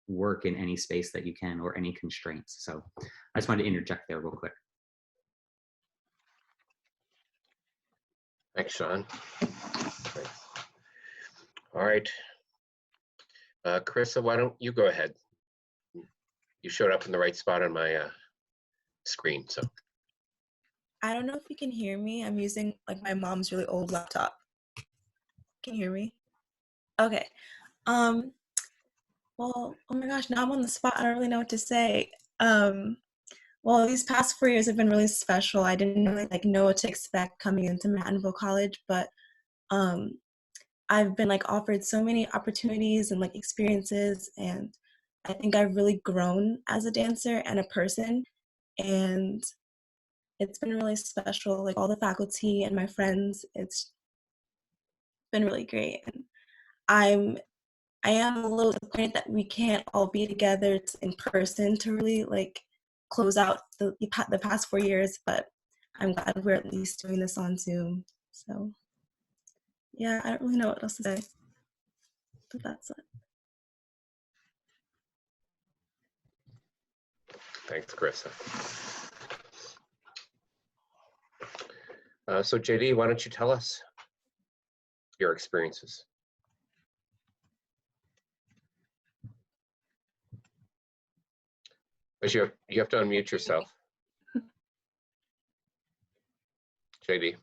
work in any space that you can, or any constraints. So I just wanted to interject there real quick. Thanks, Shawn. Thanks. All right. Carissa, why don't you go ahead? You showed up in the right spot on my screen, so. I don't know if you can hear me. I'm using like my mom's really old laptop. Can you hear me? Okay. Well, oh my gosh, now I'm on the spot. I don't really know what to say. Well, these past 4 years have been really special. I didn't really know what to expect coming into Mville College, but I've been offered so many opportunities and experiences, and I think I've really grown as a dancer and a person, and it's been really special. All the faculty and my friends, it's been really great. And I am a little disappointed that we can't all be together in person to really close out the past 4 years, but I'm glad we're at least doing this on Zoom. So yeah, I don't really know what else to say, but that's it. Thanks, Carissa. So JD, why don't you tell us your experiences? Because you have to unmute yourself. JD.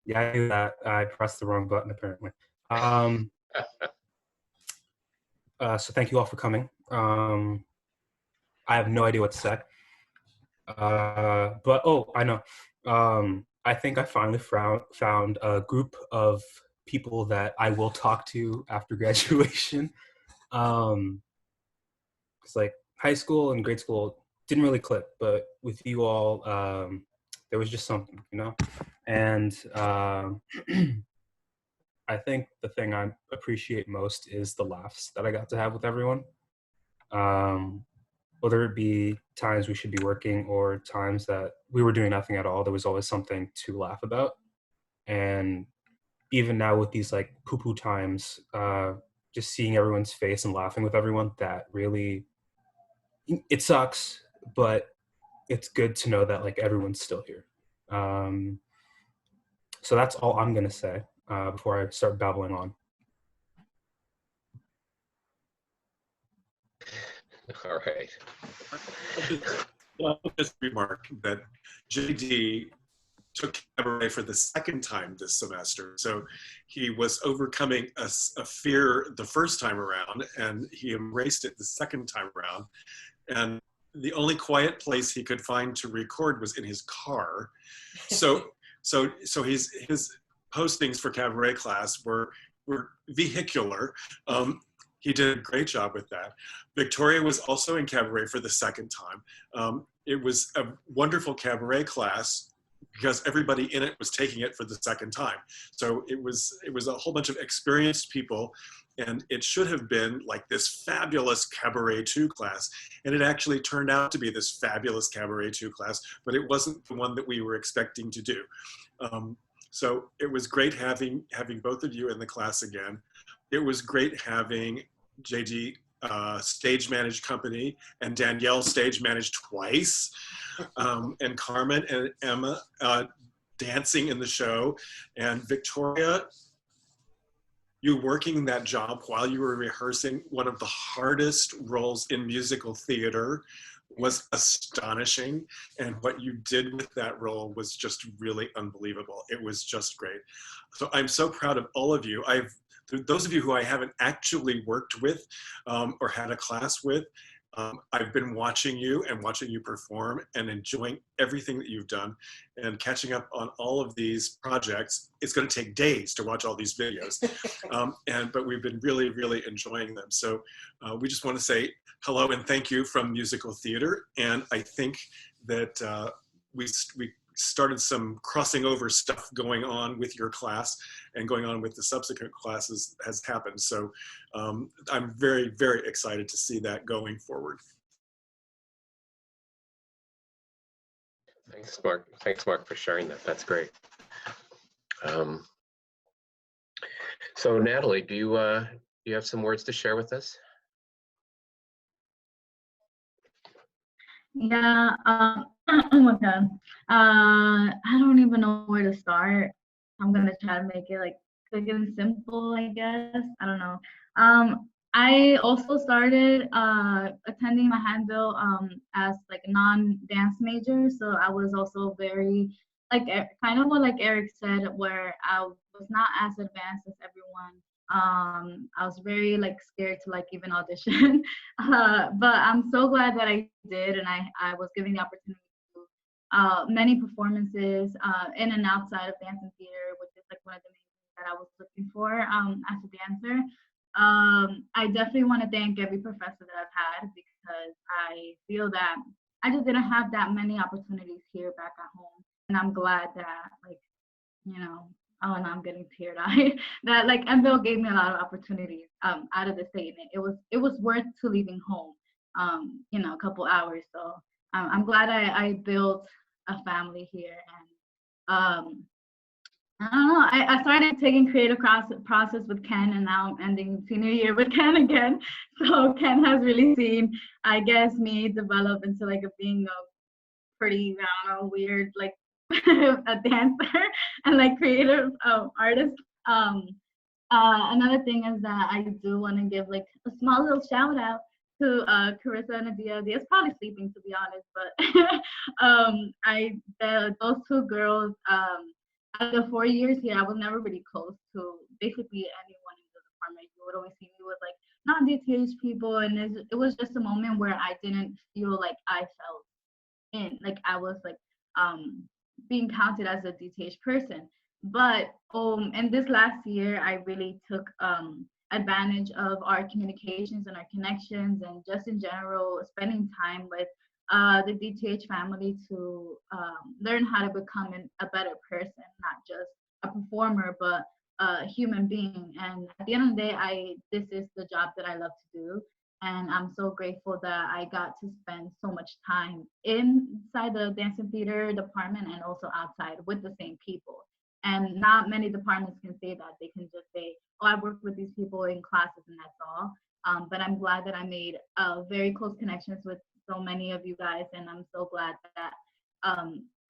Yeah, I knew that. I pressed the wrong button, apparently. So thank you all for coming. I have no idea what to say. But, oh, I know. I think I finally found a group of people that I will talk to after graduation. It's high school and grade school didn't really click, but with you all, there was just something, And I think the thing I appreciate most is the laughs that I got to have with everyone. Whether it be times we should be working or times that we were doing nothing at all, there was always something to laugh about. And even now with these poo-poo times, just seeing everyone's face and laughing with everyone, that really, it sucks, but it's good to know that everyone's still here. So that's all I'm gonna say before I start babbling on. All right. I'll just remark that JD took cabaret for the second time this semester. So he was overcoming a fear the first time around, and he embraced it the second time around. And the only quiet place he could find to record was in his car. So his postings for cabaret class were vehicular. He did a great job with that. Victoria was also in cabaret for the second time. It was a wonderful cabaret class because everybody in it was taking it for the second time. So it was a whole bunch of experienced people, and it should have been like this fabulous Cabaret 2 class. And it actually turned out to be this fabulous Cabaret 2 class, but it wasn't the one that we were expecting to do. So it was great having both of you in the class again. It was great having JD stage managed company, and Danielle stage managed twice, and Carmen and Emma dancing in the show, and Victoria, you working that job while you were rehearsing one of the hardest roles in musical theater was astonishing, and what you did with that role was just really unbelievable. It was just great. So I'm so proud of all of you. Those of you who I haven't actually worked with or had a class with, I've been watching you and watching you perform and enjoying everything that you've done and catching up on all of these projects. It's going to take days to watch all these videos, but we've been really, really enjoying them. So we just want to say hello and thank you from musical theater. And I think that we started some crossing over stuff going on with your class and going on with the subsequent classes has happened. So I'm very, very excited to see that going forward. Thanks, Mark. Thanks, Mark, for sharing that. That's great. So Natalie, do you have some words to share with us? Yeah, oh my God. I don't even know where to start. I'm gonna try to make it like quick and simple, I guess. I don't know. I also started attending Manhattanville as like a non-dance major, so I was also very like kind of what like Eric said, where I was not as advanced as everyone. I was very like scared to like even audition, but I'm so glad that I did, and I was given the opportunity to many performances in and outside of dance and theater, which is like one of the main things that I was looking for as a dancer. I definitely want to thank every professor that I've had, because I feel that I just didn't have that many opportunities here back at home, and I'm glad that like, you know, oh, and I'm getting teary-eyed, that like Mville gave me a lot of opportunities out of the state, and it was worth to leaving home, you know, a couple hours. So I'm glad I built a family here, and I don't know, I started taking creative process with Ken, and now I'm ending senior year with Ken again. So Ken has really seen, I guess, me develop into like being a pretty, I don't know, weird, like a dancer and like creative artist. Another thing is that I do want to give like a small little shout out to Carissa and Adia. Adia's probably sleeping, to be honest, but those two girls, out of the 4 years here, I was never really close to basically anyone in the department. You would always see me with like non-DTH people, and it was just a moment where I didn't feel like I felt in, like I was like being counted as a DTH person. But in this last year, I really took advantage of our communications and our connections, and just in general spending time with the DTH family to learn how to become a better person, not just a performer, but a human being. And at the end of the day, this is the job that I love to do. And I'm so grateful that I got to spend so much time inside the dance and theater department and also outside with the same people. And not many departments can say that. They can just say, oh, I worked with these people in classes and that's all. But I'm glad that I made very close connections with so many of you guys. And I'm so glad that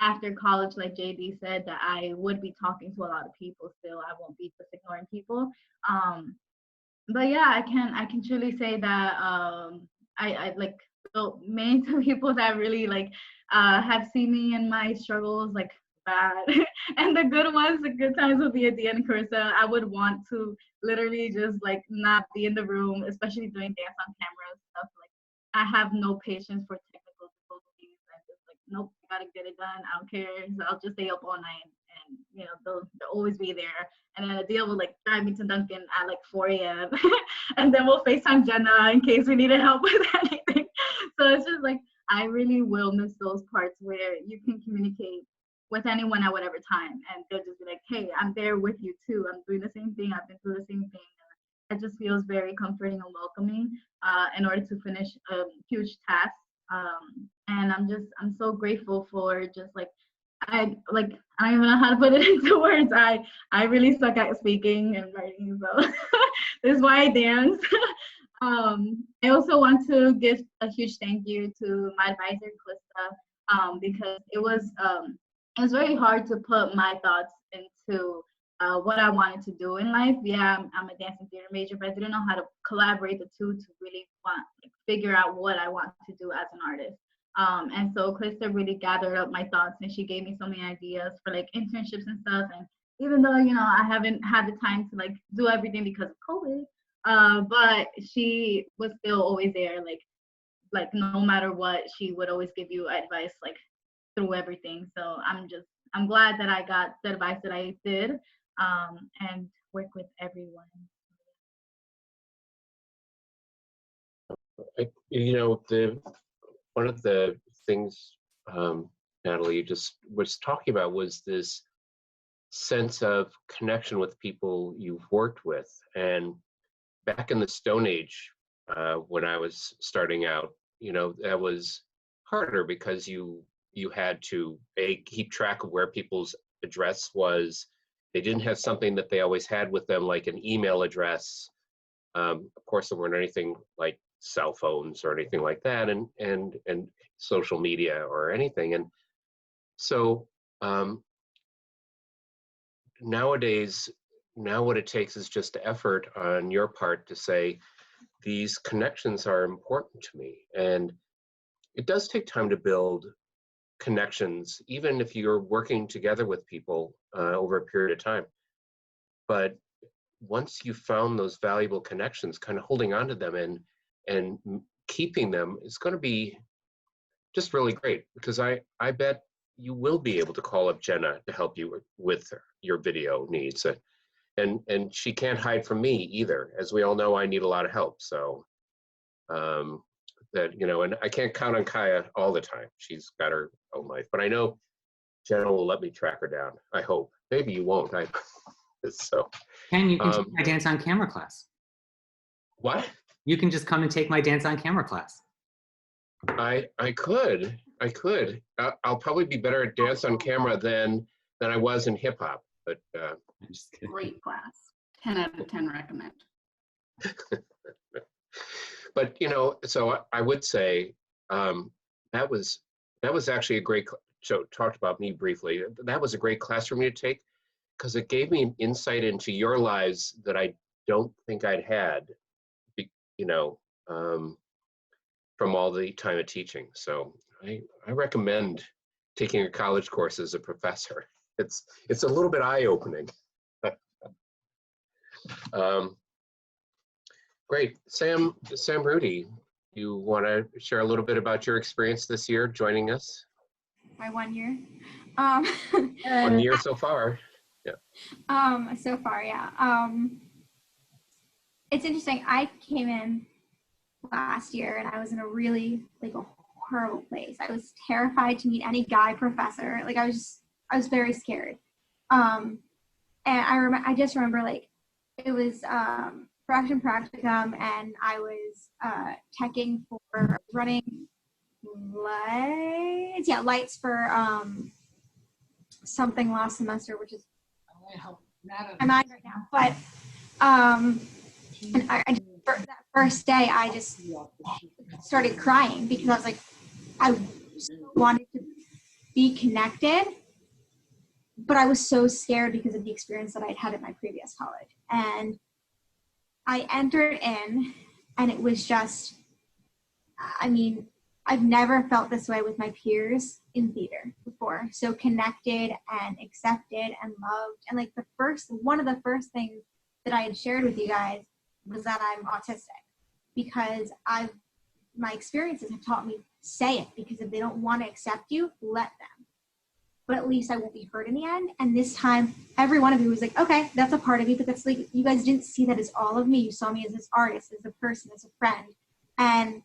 after college, like JD said, that I would be talking to a lot of people still. I won't be just ignoring people. But yeah, I can truly say that I like so many people that really like have seen me in my struggles, like bad. And the good ones, the good times would be at the end, Carissa. I would want to literally just like not be in the room, especially doing dance on camera and stuff. Like I have no patience for technical difficulties. I'm just like, nope, I gotta get it done. I don't care. So I'll just stay up all night, and you know they'll always be there. And then Adele will like drive me to Duncan at like 4 a.m. and then we'll FaceTime Jenna in case we needed help with anything. So it's just like I really will miss those parts where you can communicate with anyone at whatever time, and they'll just be like, hey, I'm there with you too. I'm doing the same thing. I've been through the same thing. It just feels very comforting and welcoming in order to finish a huge task. And I'm so grateful for just like, I don't even know how to put it into words. I really suck at speaking and writing, so this is why I dance. I also want to give a huge thank you to my advisor, Calista, because it was very hard to put my thoughts into what I wanted to do in life. Yeah, I'm a dance and theater major, but I didn't know how to collaborate the two to really figure out what I want to do as an artist. And so Calista really gathered up my thoughts, and she gave me so many ideas for like internships and stuff. And even though, you know, I haven't had the time to like do everything because of COVID, but she was still always there, like no matter what, she would always give you advice like through everything. So I'm glad that I got the advice that I did, and work with everyone. You know, one of the things Natalie just was talking about was this sense of connection with people you've worked with. And back in the Stone Age, when I was starting out, you know, that was harder because you had to keep track of where people's address was. They didn't have something that they always had with them, like an email address. Of course, there weren't anything like cell phones or anything like that, and social media or anything. And so nowadays, now what it takes is just effort on your part to say, these connections are important to me. And it does take time to build connections, even if you're working together with people over a period of time. But once you've found those valuable connections, kind of holding on to them and keeping them is going to be just really great, because I bet you will be able to call up Jenna to help you with your video needs. And she can't hide from me either. As we all know, I need a lot of help. So that, you know, and I can't count on Kaya all the time. She's got her own life, but I know Jenna will let me track her down. I hope. Maybe you won't. So. Ken, you can take my dance on camera class. What? You can just come and take my dance on camera class. I could. I'll probably be better at dance on camera than I was in hip hop. But I'm just kidding. Great class. 10 out of 10 recommend. But you know, so I would say that was actually a great. So talked about me briefly. That was a great class for me to take, because it gave me an insight into your lives that I don't think I'd had, you know, from all the time of teaching. So I recommend taking a college course as a professor. It's a little bit eye-opening. Great. Sam Rudy, you want to share a little bit about your experience this year joining us? My 1 year. 1 year so far. Yeah. So far, yeah. It's interesting. I came in last year and I was in a really a horrible place. I was terrified to meet any guy professor. Like I was very scared. And I just remember it was production practicum, and I was teching for running lights for something last semester, which is my mind right now. But and that first day I just started crying because I was like, I wanted to be connected, but I was so scared because of the experience that I'd had at my previous college. And I entered in, and it was just, I I've never felt this way with my peers in theater before. So connected and accepted and loved. And like one of the first things that I had shared with you guys was that I'm autistic, because my experiences have taught me, say it, because if they don't want to accept you, let them. But at least I won't be hurt in the end. And this time, every one of you was like, okay, that's a part of me, but that's like, you guys didn't see that as all of me. You saw me as this artist, as a person, as a friend. And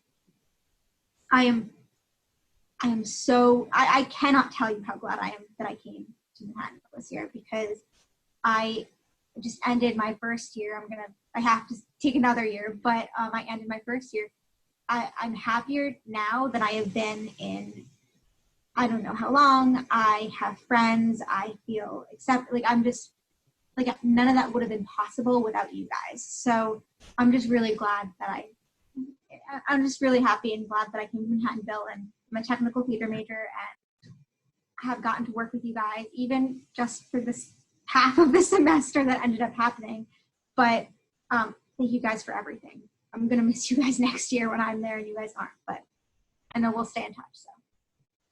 I cannot tell you how glad I am that I came to Manhattan this year, because I just ended my first year. I have to take another year, but I ended my first year. I'm happier now than I have been in, I don't know how long. I have friends. I feel accepted. Like, I'm just, like, none of that would have been possible without you guys. So I'm just really glad that I'm just really happy and glad that I came to Manhattanville, and I'm a technical theater major and have gotten to work with you guys, even just for this half of the semester that ended up happening. But thank you guys for everything. I'm going to miss you guys next year when I'm there and you guys aren't, but I know we'll stay in touch. So,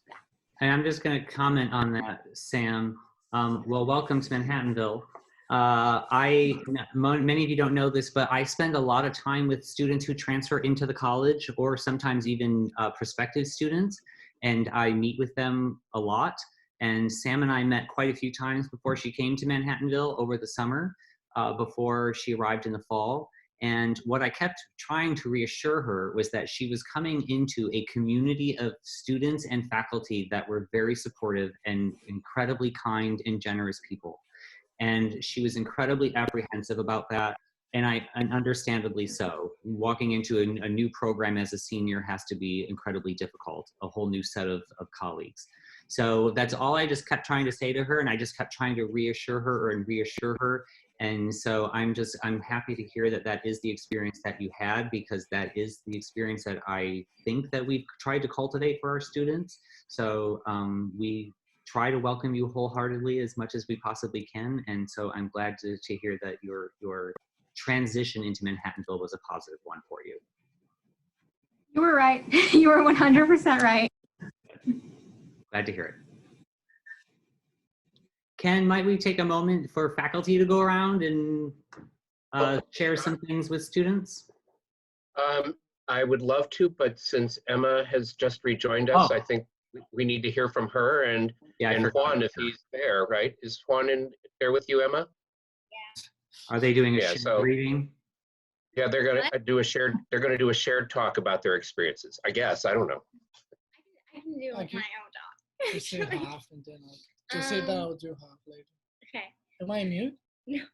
yeah. And I'm just going to comment on that, Sam. Well, welcome to Manhattanville. Many of you don't know this, but I spend a lot of time with students who transfer into the college, or sometimes even prospective students, and I meet with them a lot. And Sam and I met quite a few times before she came to Manhattanville over the summer, before she arrived in the fall. And what I kept trying to reassure her was that she was coming into a community of students and faculty that were very supportive and incredibly kind and generous people. And she was incredibly apprehensive about that, and understandably so. Walking into a new program as a senior has to be incredibly difficult, a whole new set of colleagues. So that's all I just kept trying to say to her, and I just kept trying to reassure her. And so I'm happy to hear that that is the experience that you had, because that is the experience that I think that we've tried to cultivate for our students. So we try to welcome you wholeheartedly as much as we possibly can. And so I'm glad to hear that your transition into Manhattanville was a positive one for you. You were right. You were 100% right. Glad to hear it. Ken, might we take a moment for faculty to go around and share some things with students? I would love to, but since Emma has just rejoined us, I think we need to hear from her and Juan, if he's there, right? Is Juan there with you, Emma? Yeah. Are they doing a shared reading? Yeah, they're gonna do a shared. They're gonna do a shared talk about their experiences. I guess, I don't know. I can do my own talk. Just say half and then just say that I'll do half later. Okay. Am I mute? No.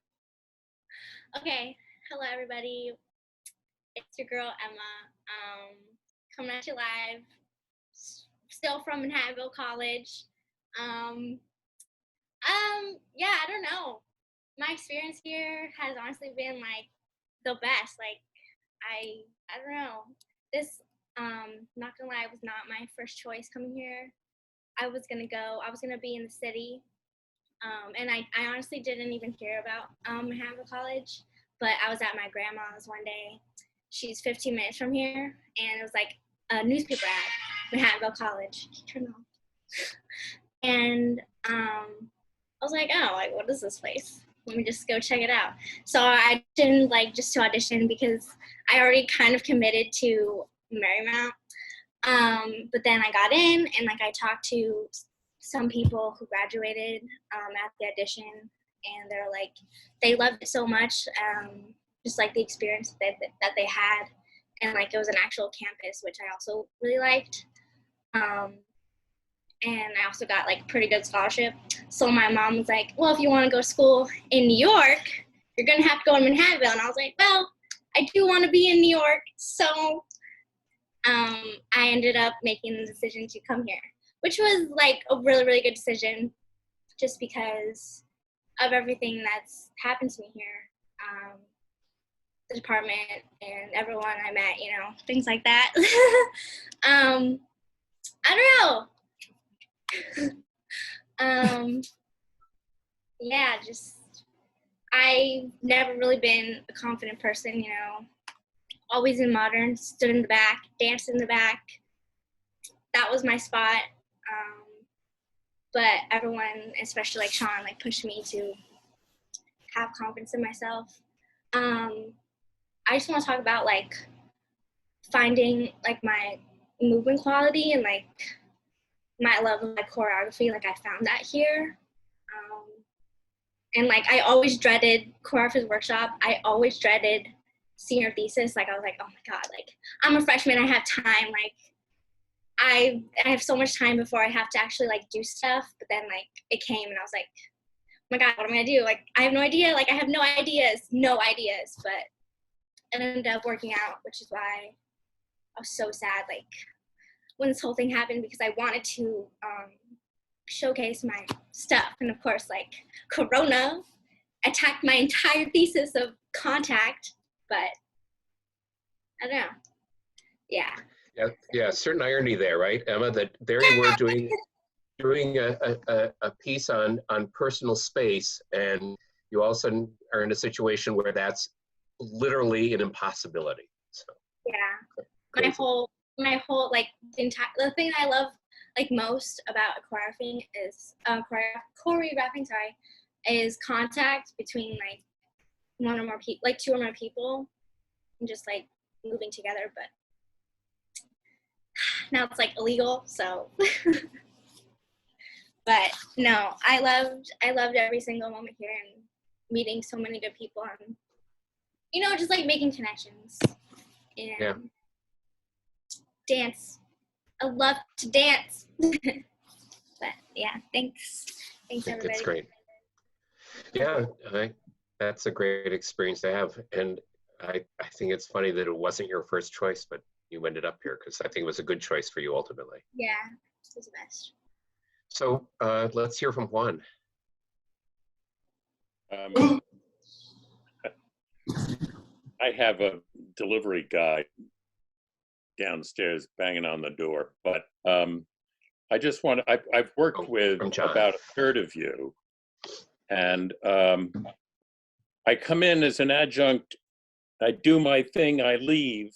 Okay. Hello, everybody. It's your girl Emma. Coming at you live. Still from Manhattanville College. Yeah, I don't know. My experience here has honestly been like the best. Like I don't know. This not gonna lie, was not my first choice coming here. I was gonna be in the city. And I honestly didn't even hear about Manhattanville College, but I was at my grandma's one day. She's 15 minutes from here, and it was like a newspaper ad, Manhattanville College. Turn off. And I was like, oh, like, what is this place? Let me just go check it out. So I didn't just to audition because I already kind of committed to Marymount. But then I got in and I talked to some people who graduated at the audition, and they're like, they loved it so much, just the experience that they had, and it was an actual campus, which I also really liked. And I also got pretty good scholarship. So my mom was like, well, if you want to go to school in New York, you're going to have to go in Manhattanville. And I was like, well, I do want to be in New York. So I ended up making the decision to come here, which was a really, really good decision just because of everything that's happened to me here. The department and everyone I met, things like that. I don't know. Yeah, I've never really been a confident person, always in modern, stood in the back, danced in the back. that was my spot. But everyone, especially like Shawn, like pushed me to have confidence in myself. I just want to talk about like finding like my movement quality and like my love of like choreography. Like I found that here. And like I always dreaded choreographer's workshop. I always dreaded senior thesis. Like I was like, oh my God, like I'm a freshman, I have time. Like I have so much time before I have to actually like do stuff. But then like it came and I was like, oh my God, what am I gonna do? Like I have no idea. Like I have no ideas. But it ended up working out, which is why I was so sad like when this whole thing happened, because I wanted to showcase my stuff. And of course, like Corona attacked my entire thesis of contact, but I don't know. Yeah. Yeah, certain irony there, right, Emma? That there you were doing a piece on personal space, and you also are in a situation where that's literally an impossibility. So yeah, crazy. my whole like the thing I love like most about choreographing is choreographing. Sorry, is contact between like one or more people, like two or more people, and just like moving together. But now it's like illegal, so. But no, I loved every single moment here and meeting so many good people and, you know, just like making connections and dance. I love to dance. But yeah, thanks everybody. It's great. Yeah, that's a great experience to have. And I think it's funny that it wasn't your first choice, but you ended up here because I think it was a good choice for you ultimately. Yeah, it was the best. So let's hear from Juan. I have a delivery guy downstairs banging on the door, but I just want to, I've worked with about a third of you, and I come in as an adjunct, I do my thing, I leave,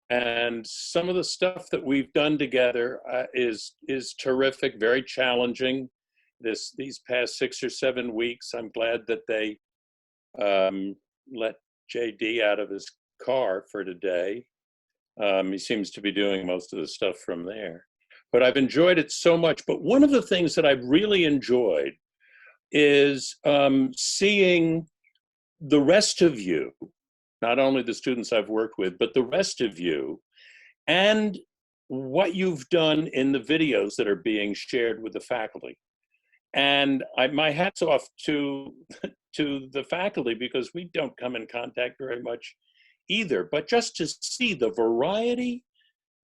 and some of the stuff that we've done together is terrific, very challenging. These past 6 or 7 weeks, I'm glad that they let JD out of his car for today. He seems to be doing most of the stuff from there. But I've enjoyed it so much. But one of the things that I've really enjoyed is seeing the rest of you, not only the students I've worked with, but the rest of you, and what you've done in the videos that are being shared with the faculty. And my hat's off to the faculty, because we don't come in contact very much either. But just to see the variety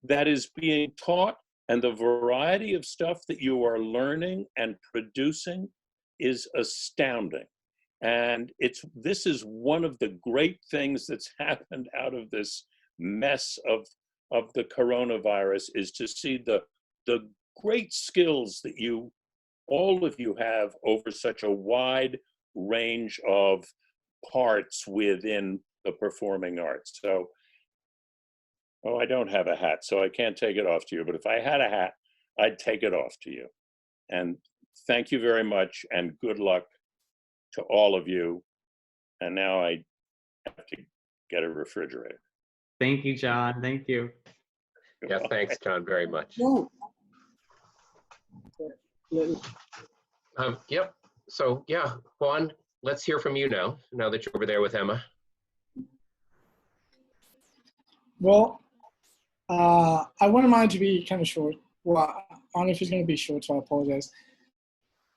that is being taught and the variety of stuff that you are learning and producing is astounding. And this is one of the great things that's happened out of this mess of the coronavirus, is to see the great skills that all of you have over such a wide range of parts within the performing arts. So, I don't have a hat, so I can't take it off to you, but if I had a hat, I'd take it off to you. And thank you very much, and good luck to all of you. And now I have to get a refrigerator. Thank you, John. Thank you. Yeah, thanks, John, very much. Yep. So yeah, Juan, let's hear from you now that you're over there with Emma. Well, I wanted mine to be kind of short. Well, I don't know if it's going to be short, so I apologize.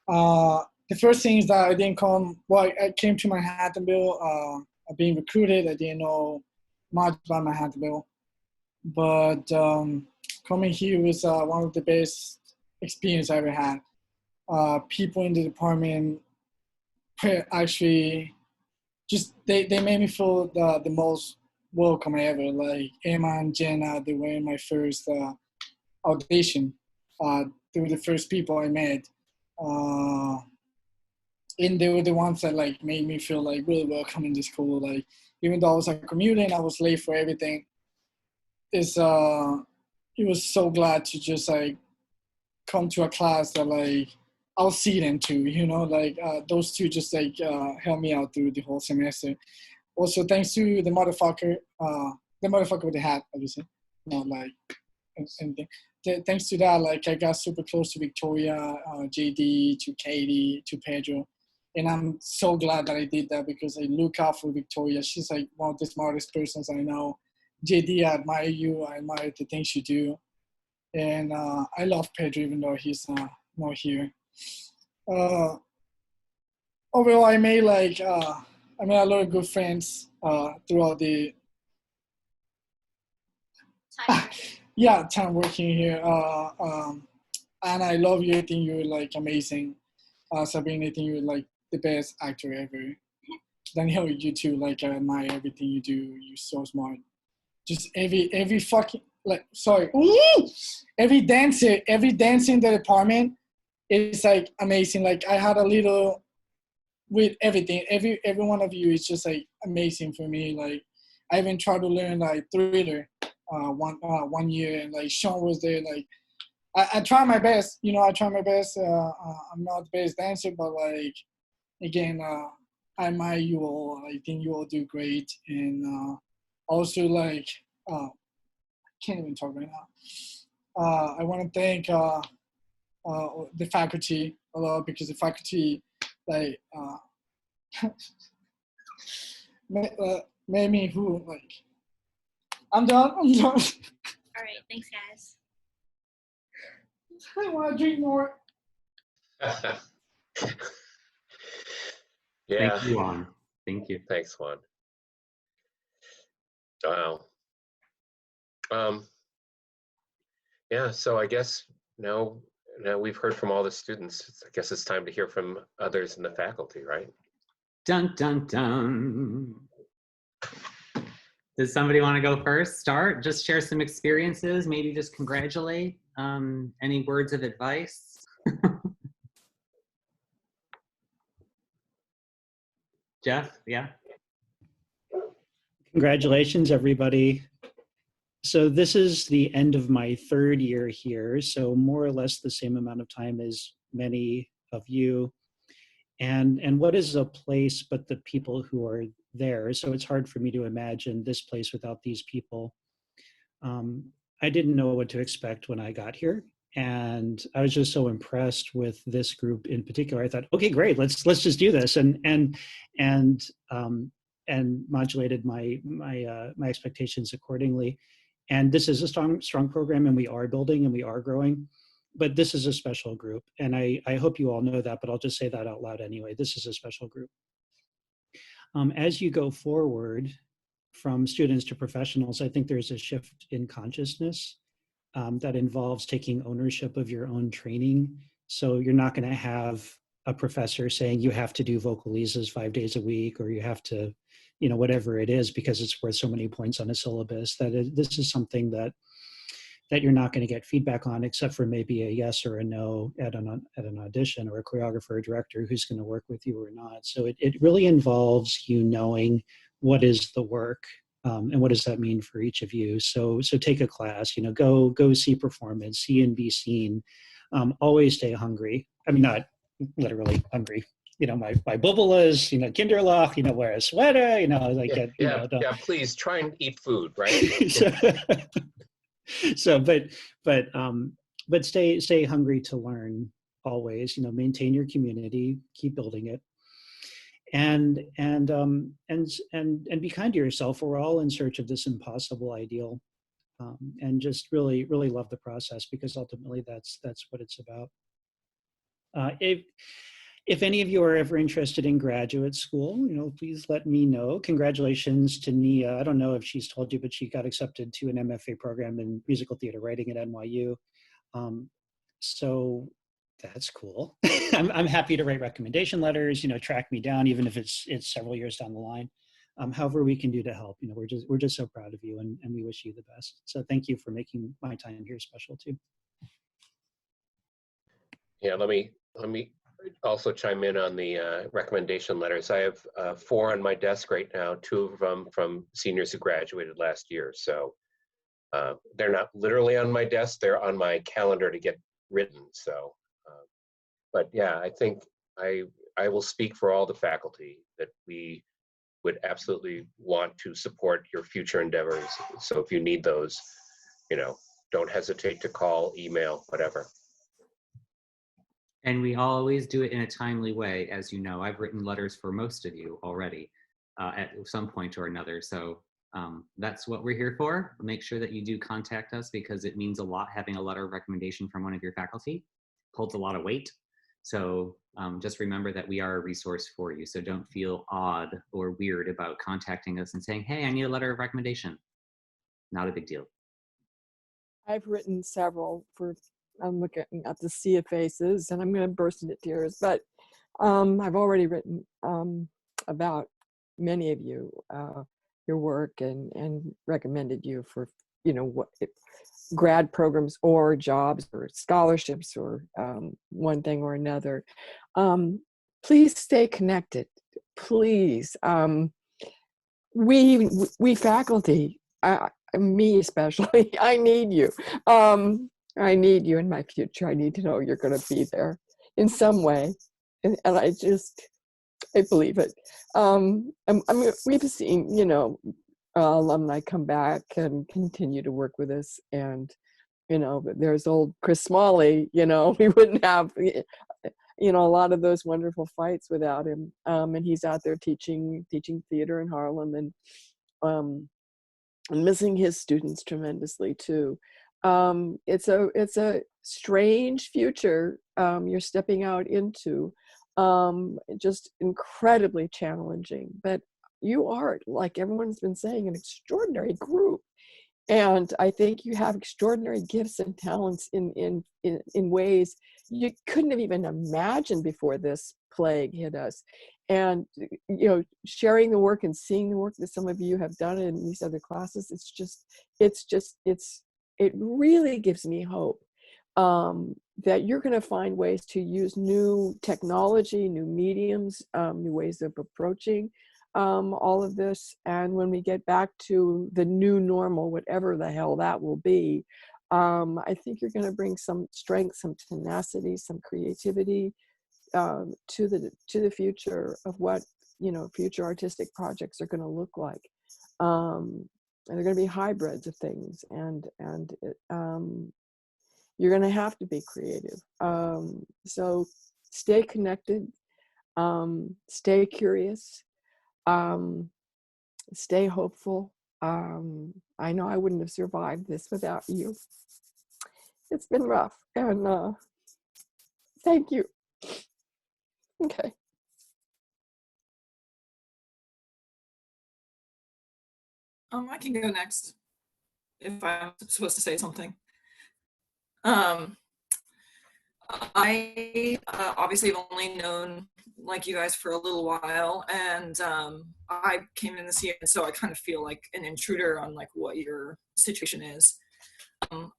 The first thing is that I didn't come, I came to Manhattanville, being recruited. I didn't know much about Manhattanville. But coming here was one of the best experience I ever had. People in the department actually they made me feel the most welcome ever. Like Emma and Jenna, they were in my first audition. They were the first people I met. And they were the ones that like made me feel like really welcome in the school. Like even though I was like commuting, I was late for everything. It's it was so glad to just like come to a class that like I'll see them too, you know, like those two just like helped me out through the whole semester. Also, thanks to the motherfucker with the hat, obviously, not like anything. Thanks to that, like I got super close to Victoria, JD, to Katie, to Pedro, and I'm so glad that I did that because I look out for Victoria. She's like one of the smartest persons I know. JD, I admire you. I admire the things you do, and I love Pedro even though he's not here. Overall, I made a lot of good friends throughout the time working here. And I love you. I think you're like amazing. Sabrina, I think you're like the best actor ever. Danielle, you too. Like I admire everything you do. You're so smart. Just every fucking every dancer in the department is like amazing. Like I had a little with everything. Every one of you is just like amazing for me. Like I even tried to learn like Thriller one year, and like Shawn was there. Like I try my best, you know. I try my best. I'm not the best dancer, but like again, I admire you all. I think you all do great, and also like can't even talk right now. I want to thank the faculty a lot because the faculty like made me who like. I'm done. All right, thanks, guys. I want to drink more. Yeah. Thank you, Juan. Thank you. Thanks, Juan. Wow. Yeah, so I guess now we've heard from all the students. I guess it's time to hear from others in the faculty, right? Dun, dun, dun. Does somebody want to go first? Start? Just share some experiences, maybe just congratulate. Any words of advice? Jeff, yeah? Congratulations, everybody. So this is the end of my third year here, so more or less the same amount of time as many of you. And what is a place but the people who are there? So it's hard for me to imagine this place without these people. I didn't know what to expect when I got here, and I was just so impressed with this group in particular. I thought, okay, great, let's just do this, and modulated my expectations accordingly. And this is a strong program, and we are building and we are growing. But this is a special group, and I hope you all know that, but I'll just say that out loud anyway. This is a special group. As you go forward from students to professionals, I think there's a shift in consciousness that involves taking ownership of your own training. So you're not going to have a professor saying you have to do vocalises 5 days a week, or you have to, you know, whatever it is, because it's worth so many points on a syllabus. This is something that you're not going to get feedback on, except for maybe a yes or a no at an audition, or a choreographer or director who's going to work with you or not. So it really involves you knowing what is the work and what does that mean for each of you. So take a class, you know, go see performance, see and be seen. Always stay hungry. I mean, not literally hungry. You know, my bubulas, you know, Kinderloch, you know, wear a sweater, you know, like that. Yeah, yeah, please try and eat food, right? But stay hungry to learn always. You know, maintain your community, keep building it, and be kind to yourself. We're all in search of this impossible ideal, and just really love the process, because ultimately that's what it's about. If any of you are ever interested in graduate school, you know, please let me know. Congratulations to Nia. I don't know if she's told you, but she got accepted to an MFA program in musical theater writing at NYU. So that's cool. I'm happy to write recommendation letters, you know, track me down, even if it's several years down the line. However we can do to help, you know, we're just so proud of you, and we wish you the best. So thank you for making my time here special too. Yeah, let me also chime in on the recommendation letters. I have 4 on my desk right now, 2 of them from seniors who graduated last year. So They're not literally on my desk, they're on my calendar to get written. So, but yeah, I think I will speak for all the faculty that we would absolutely want to support your future endeavors. So if you need those, don't hesitate to call, email, whatever. And we always do it in a timely way. As you know, I've written letters for most of you already at some point or another. So that's what we're here for. Make sure that you do contact us, because it means a lot having a letter of recommendation from one of your faculty. Holds a lot of weight. So just remember that we are a resource for you. So don't feel odd or weird about contacting us and saying, hey, I need a letter of recommendation. Not a big deal. I've written several I'm looking at the sea of faces and I'm going to burst into tears, but I've already written about many of you, your work, and recommended you for, what grad programs or jobs or scholarships or one thing or another. Please stay connected. Please. We faculty, me especially, I need you. I need you in my future. I need to know you're going to be there in some way. And I believe it. We've seen, alumni come back and continue to work with us. And, but there's old Chris Smalley, we wouldn't have, a lot of those wonderful fights without him. And he's out there teaching theater in Harlem, and missing his students tremendously too. It's a strange future you're stepping out into, just incredibly challenging. But you are, like everyone's been saying, an extraordinary group, and I think you have extraordinary gifts and talents in ways you couldn't have even imagined before this plague hit us. And sharing the work and seeing the work that some of you have done in these other classes, it really gives me hope that you're going to find ways to use new technology, new mediums, new ways of approaching all of this. And when we get back to the new normal, whatever the hell that will be, I think you're going to bring some strength, some tenacity, some creativity to the future of what future artistic projects are going to look like. And they're going to be hybrids of things, and you're going to have to be creative. So stay connected, stay curious, stay hopeful. I know I wouldn't have survived this without you. It's been rough, and thank you. Okay. I can go next if I'm supposed to say something. I obviously have only known you guys for a little while, and I came in this year, and so I kind of feel like an intruder on what your situation is.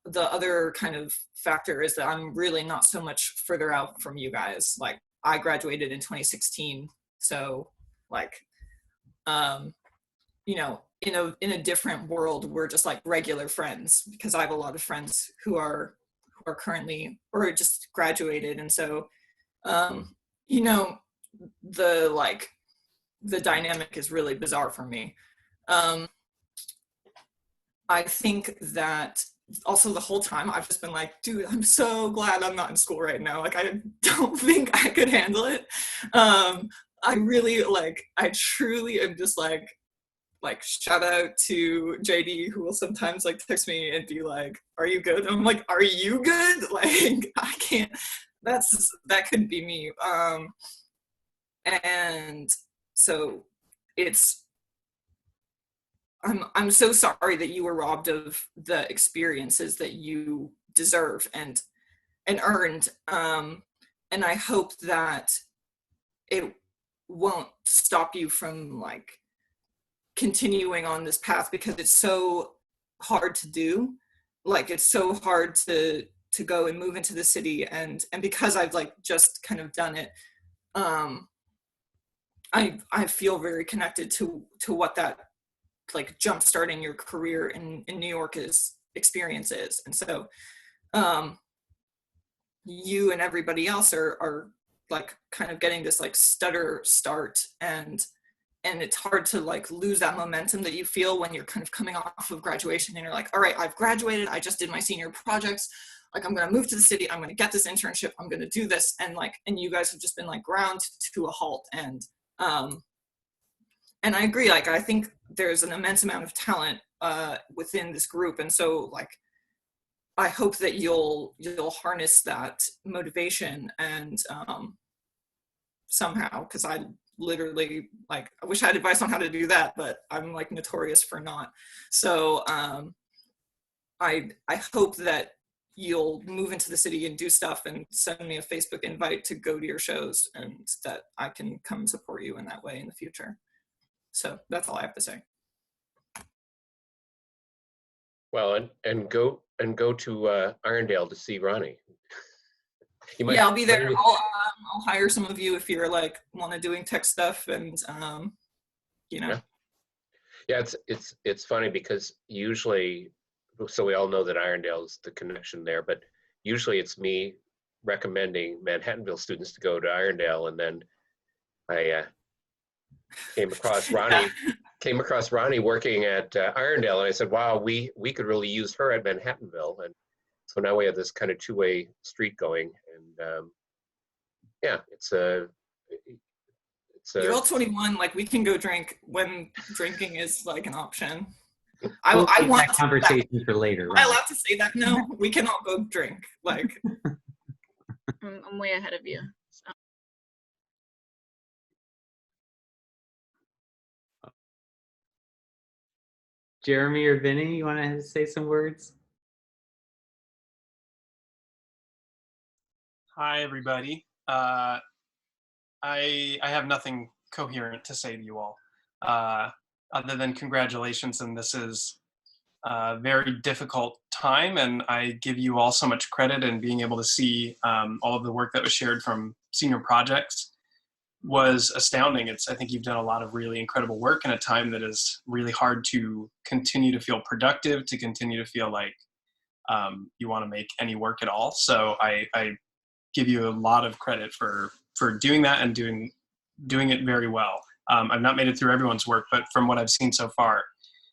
The other kind of factor is that I'm really not so much further out from you guys. I graduated in 2016, so in a different world, we're just regular friends, because I have a lot of friends who are currently or just graduated, and so the dynamic is really bizarre for me. I think that also the whole time I've just been dude, I'm so glad I'm not in school right now. I don't think I could handle it. I really I truly am just shout out to JD, who will sometimes text me and be are you good? And I'm are you good? I can't, that couldn't be me. And so I'm so sorry that you were robbed of the experiences that you deserve and earned. And I hope that it won't stop you from continuing on this path, because it's so hard to do. It's so hard to go and move into the city, and because I've just kind of done it, I feel very connected to what that jump starting your career in New York is experience is. And so you and everybody else are like kind of getting this like stutter start, and it's hard to like lose that momentum that you feel when you're kind of coming off of graduation and you're like, all right, I've graduated, I just did my senior projects, like I'm gonna move to the city, I'm gonna get this internship, I'm gonna do this, and you guys have just been like ground to a halt. And I agree, like I think there's an immense amount of talent within this group, and so like I hope that you'll harness that motivation and somehow, because I literally like I wish I had advice on how to do that, but I'm like notorious for not. So I hope that you'll move into the city and do stuff and send me a Facebook invite to go to your shows, and that I can come support you in that way in the future. So that's all I have to say. Well, and go to Irondale to see Ronnie. Yeah, I'll be there. I'll hire some of you if you're like want to doing tech stuff, and you know. Yeah, it's funny because usually, so we all know that Irondale's the connection there, but usually it's me recommending Manhattanville students to go to Irondale, and then I came across Ronnie working at Irondale, and I said, wow, we could really use her at Manhattanville. And so now we have this kind of two-way street going, and yeah, you're all 21, like we can go drink when drinking is like an option. We'll I keep want that conversation for later. Am I allowed to say that? No, we can all go drink. Like I'm way ahead of you. So. Jeremy or Vinny, you want to say some words? Hi, everybody. I have nothing coherent to say to you all, other than congratulations. And this is a very difficult time, and I give you all so much credit, and being able to see all of the work that was shared from senior projects was astounding. I think you've done a lot of really incredible work in a time that is really hard to continue to feel productive, to continue to feel like you want to make any work at all. So I give you a lot of credit for doing that and doing it very well. I've not made it through everyone's work, but from what I've seen so far,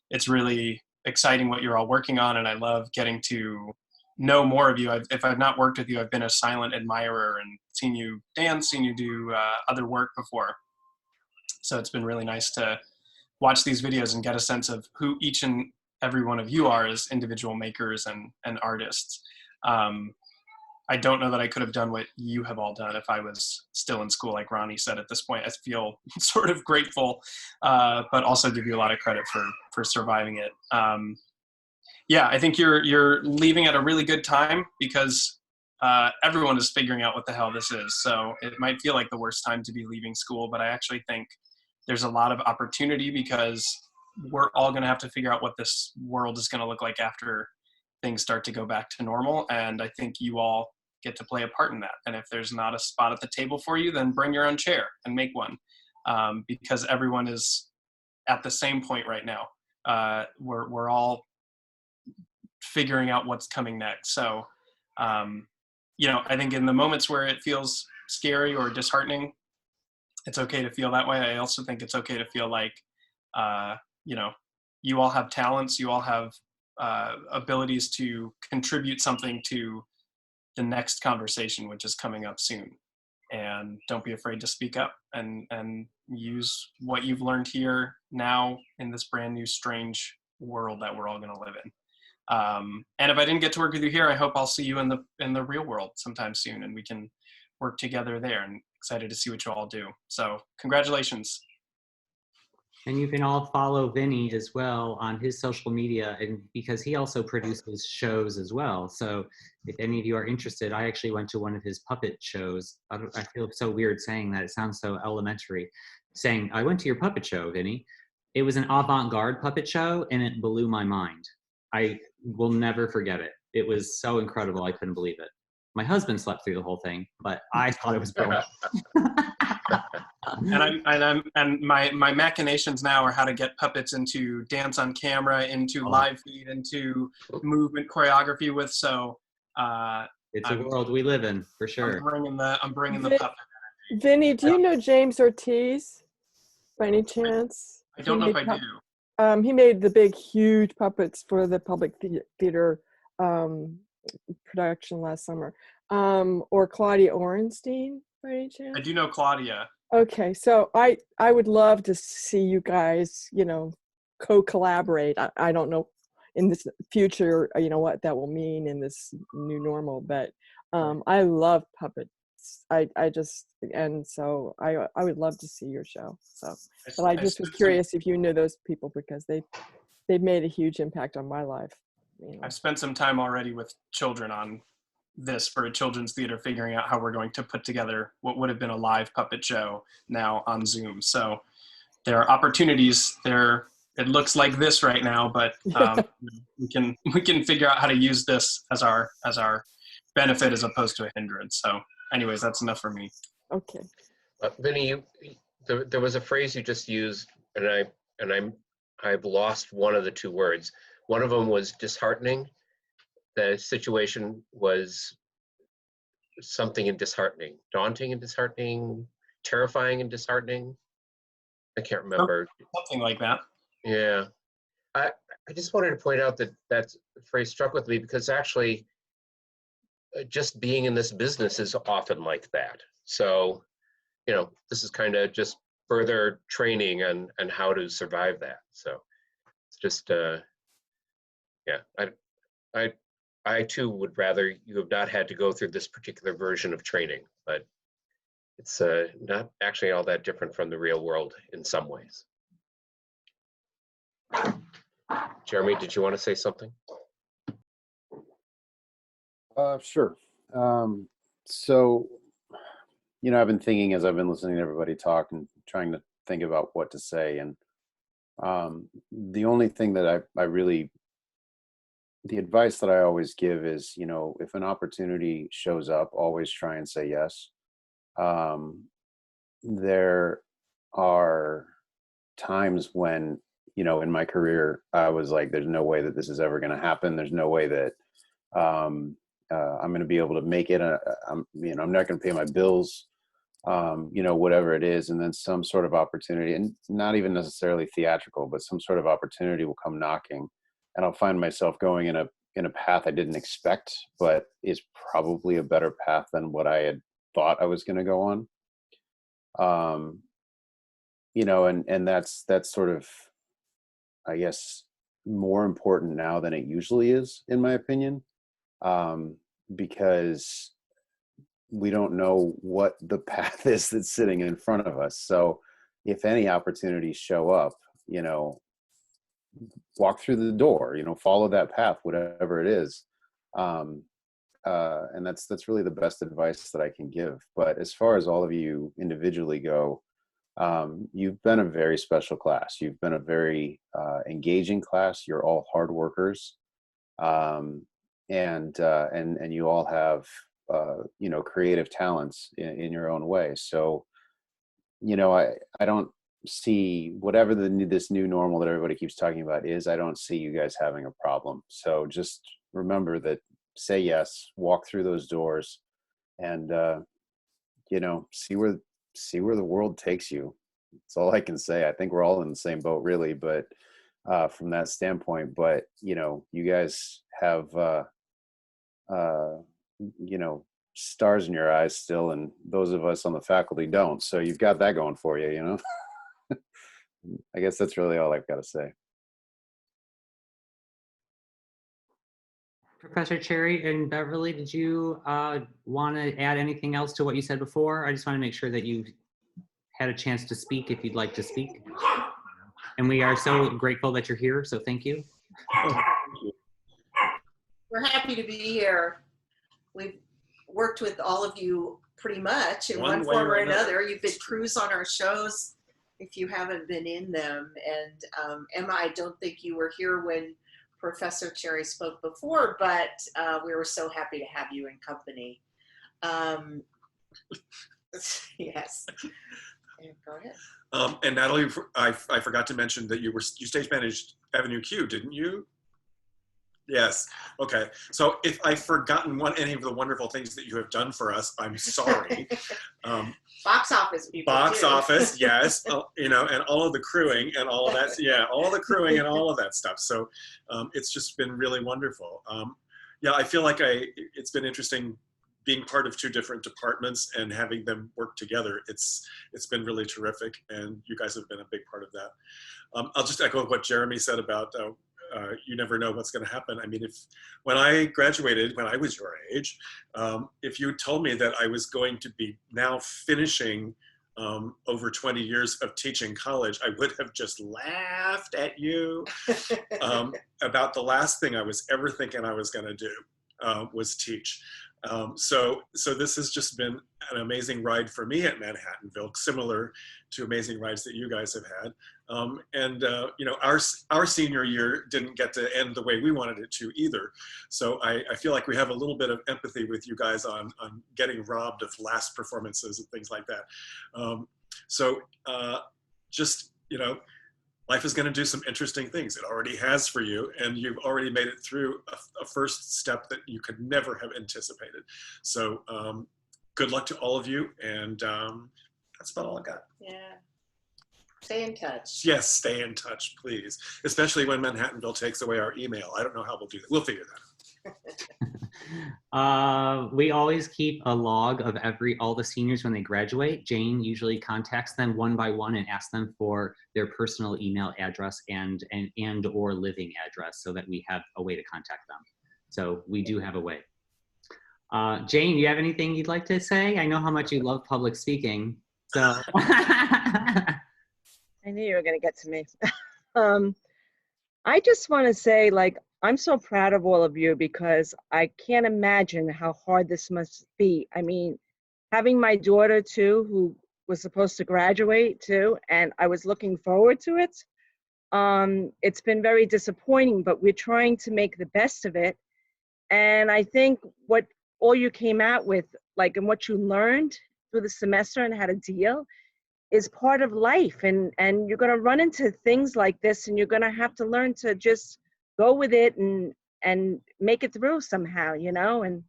it's really exciting what you're all working on, and I love getting to know more of you. If I've not worked with you, I've been a silent admirer and seen you dance, seen you do other work before. So it's been really nice to watch these videos and get a sense of who each and every one of you are as individual makers and artists. I don't know that I could have done what you have all done if I was still in school, like Ronnie said. At this point, I feel sort of grateful, but also give you a lot of credit for surviving it. Yeah, I think you're leaving at a really good time, because everyone is figuring out what the hell this is. So it might feel like the worst time to be leaving school, but I actually think there's a lot of opportunity, because we're all going to have to figure out what this world is going to look like after things start to go back to normal. And I think you all get to play a part in that. And if there's not a spot at the table for you, then bring your own chair and make one, because everyone is at the same point right now. We're all figuring out what's coming next. So, I think in the moments where it feels scary or disheartening, it's okay to feel that way. I also think it's okay to feel like, you all have talents, you all have abilities to contribute something to the next conversation, which is coming up soon. And don't be afraid to speak up and use what you've learned here now in this brand new strange world that we're all going to live in. And if I didn't get to work with you here, I hope I'll see you in the real world sometime soon, and we can work together there. And excited to see what you all do. So congratulations. And you can all follow Vinny as well on his social media, and because he also produces shows as well. So if any of you are interested, I actually went to one of his puppet shows. I feel so weird saying that. It sounds so elementary, saying, I went to your puppet show, Vinny. It was an avant-garde puppet show, and it blew my mind. I will never forget it. It was so incredible. I couldn't believe it. My husband slept through the whole thing, but I thought it was brilliant. And my machinations now are how to get puppets into dance on camera, into live feed, into movement choreography with. So it's a world we live in, for sure. I'm bringing the puppet. Vinny, do you know James Ortiz by any chance? I don't know if I do. He made the big, huge puppets for the public theater production last summer. Or Claudia Orenstein, by any chance? I do know Claudia. Okay, so I would love to see you guys, co-collaborate. I don't know in this future, what that will mean in this new normal, but I love puppets. So I would love to see your show. So, but I just was curious if you knew those people, because they've made a huge impact on my life. I've spent some time already with children on this for a children's theater, figuring out how we're going to put together what would have been a live puppet show now on Zoom. So there are opportunities there. It looks like this right now, but we can figure out how to use this as our benefit as opposed to a hindrance. So anyways, that's enough for me. Okay. Vinny, there was a phrase you just used, and I've lost one of the two words. One of them was disheartening. The situation was something in disheartening, daunting and disheartening, terrifying and disheartening. I can't remember. Something like that. Yeah. I just wanted to point out that phrase struck with me, because actually just being in this business is often like that. So, this is kind of just further training and how to survive that. So it's just, I too would rather you have not had to go through this particular version of training, but it's not actually all that different from the real world in some ways. Jeremy, did you want to say something? Sure. So, I've been thinking as I've been listening to everybody talk and trying to think about what to say. And the only thing that the advice that I always give is, if an opportunity shows up, always try and say yes. There are times when, in my career, I was like, there's no way that this is ever going to happen. There's no way that I'm going to be able to make it. I'm not going to pay my bills, whatever it is. And then some sort of opportunity, and not even necessarily theatrical, but some sort of opportunity will come knocking, and I'll find myself going in a path I didn't expect, but is probably a better path than what I had thought I was going to go on. And that's sort of, I guess, more important now than it usually is, in my opinion, because we don't know what the path is that's sitting in front of us. So if any opportunities show up, walk through the door, follow that path, whatever it is. And that's really the best advice that I can give. But as far as all of you individually go, you've been a very special class. You've been a very engaging class. You're all hard workers. And you all have, creative talents in your own way. So, I don't see whatever this new normal that everybody keeps talking about is, I don't see you guys having a problem. So just remember that, say yes, walk through those doors, and, see where the world takes you. That's all I can say. I think we're all in the same boat, really, but from that standpoint, but you guys have, stars in your eyes still, and those of us on the faculty don't. So you've got that going for you, I guess that's really all I've got to say. Professor Cherry and Beverly, did you want to add anything else to what you said before? I just want to make sure that you had a chance to speak if you'd like to speak. And we are so grateful that you're here, so thank you. We're happy to be here. We've worked with all of you pretty much in one form or another. You've been crews on our shows if you haven't been in them. And Emma, I don't think you were here when Professor Cherry spoke before, but we were so happy to have you in company. Yes. Yeah, go ahead. And Natalie, I forgot to mention that you stage managed Avenue Q, didn't you? Yes. Okay. So if I've forgotten any of the wonderful things that you have done for us, I'm sorry. Box office people. Box too. office, yes. You know, and all of the crewing and all of that. Yeah, all the crewing and all of that stuff. So it's just been really wonderful. Yeah, I feel like it's been interesting being part of two different departments and having them work together. It's been really terrific, and you guys have been a big part of that. I'll just echo what Jeremy said about you never know what's going to happen. I mean, when I graduated, when I was your age, if you told me that I was going to be now finishing over 20 years of teaching college, I would have just laughed at you about the last thing I was ever thinking I was going to do was teach. So this has just been an amazing ride for me at Manhattanville, similar to amazing rides that you guys have had. You know, our senior year didn't get to end the way we wanted it to either. So I feel like we have a little bit of empathy with you guys on getting robbed of last performances and things like that. Just, you know, life is going to do some interesting things. It already has for you, and you've already made it through a first step that you could never have anticipated. So good luck to all of you, and that's about all I got. Yeah. Stay in touch. Yes, stay in touch, please. Especially when Manhattanville takes away our email. I don't know how we'll do that. We'll figure that out. We always keep a log of all the seniors when they graduate. Jane usually contacts them one by one and asks them for their personal email address and or living address so that we have a way to contact them. So we do have a way. Jane, you have anything you'd like to say? I know how much you love public speaking. So I knew you were going to get to me. I just want to say, like, I'm so proud of all of you because I can't imagine how hard this must be. I mean, having my daughter too, who was supposed to graduate too, and I was looking forward to it. It's been very disappointing, but we're trying to make the best of it. And I think what all you came out with, like, and what you learned through the semester and how to deal is part of life. And you're going to run into things like this, and you're going to have to learn to just go with it and make it through somehow, you know, and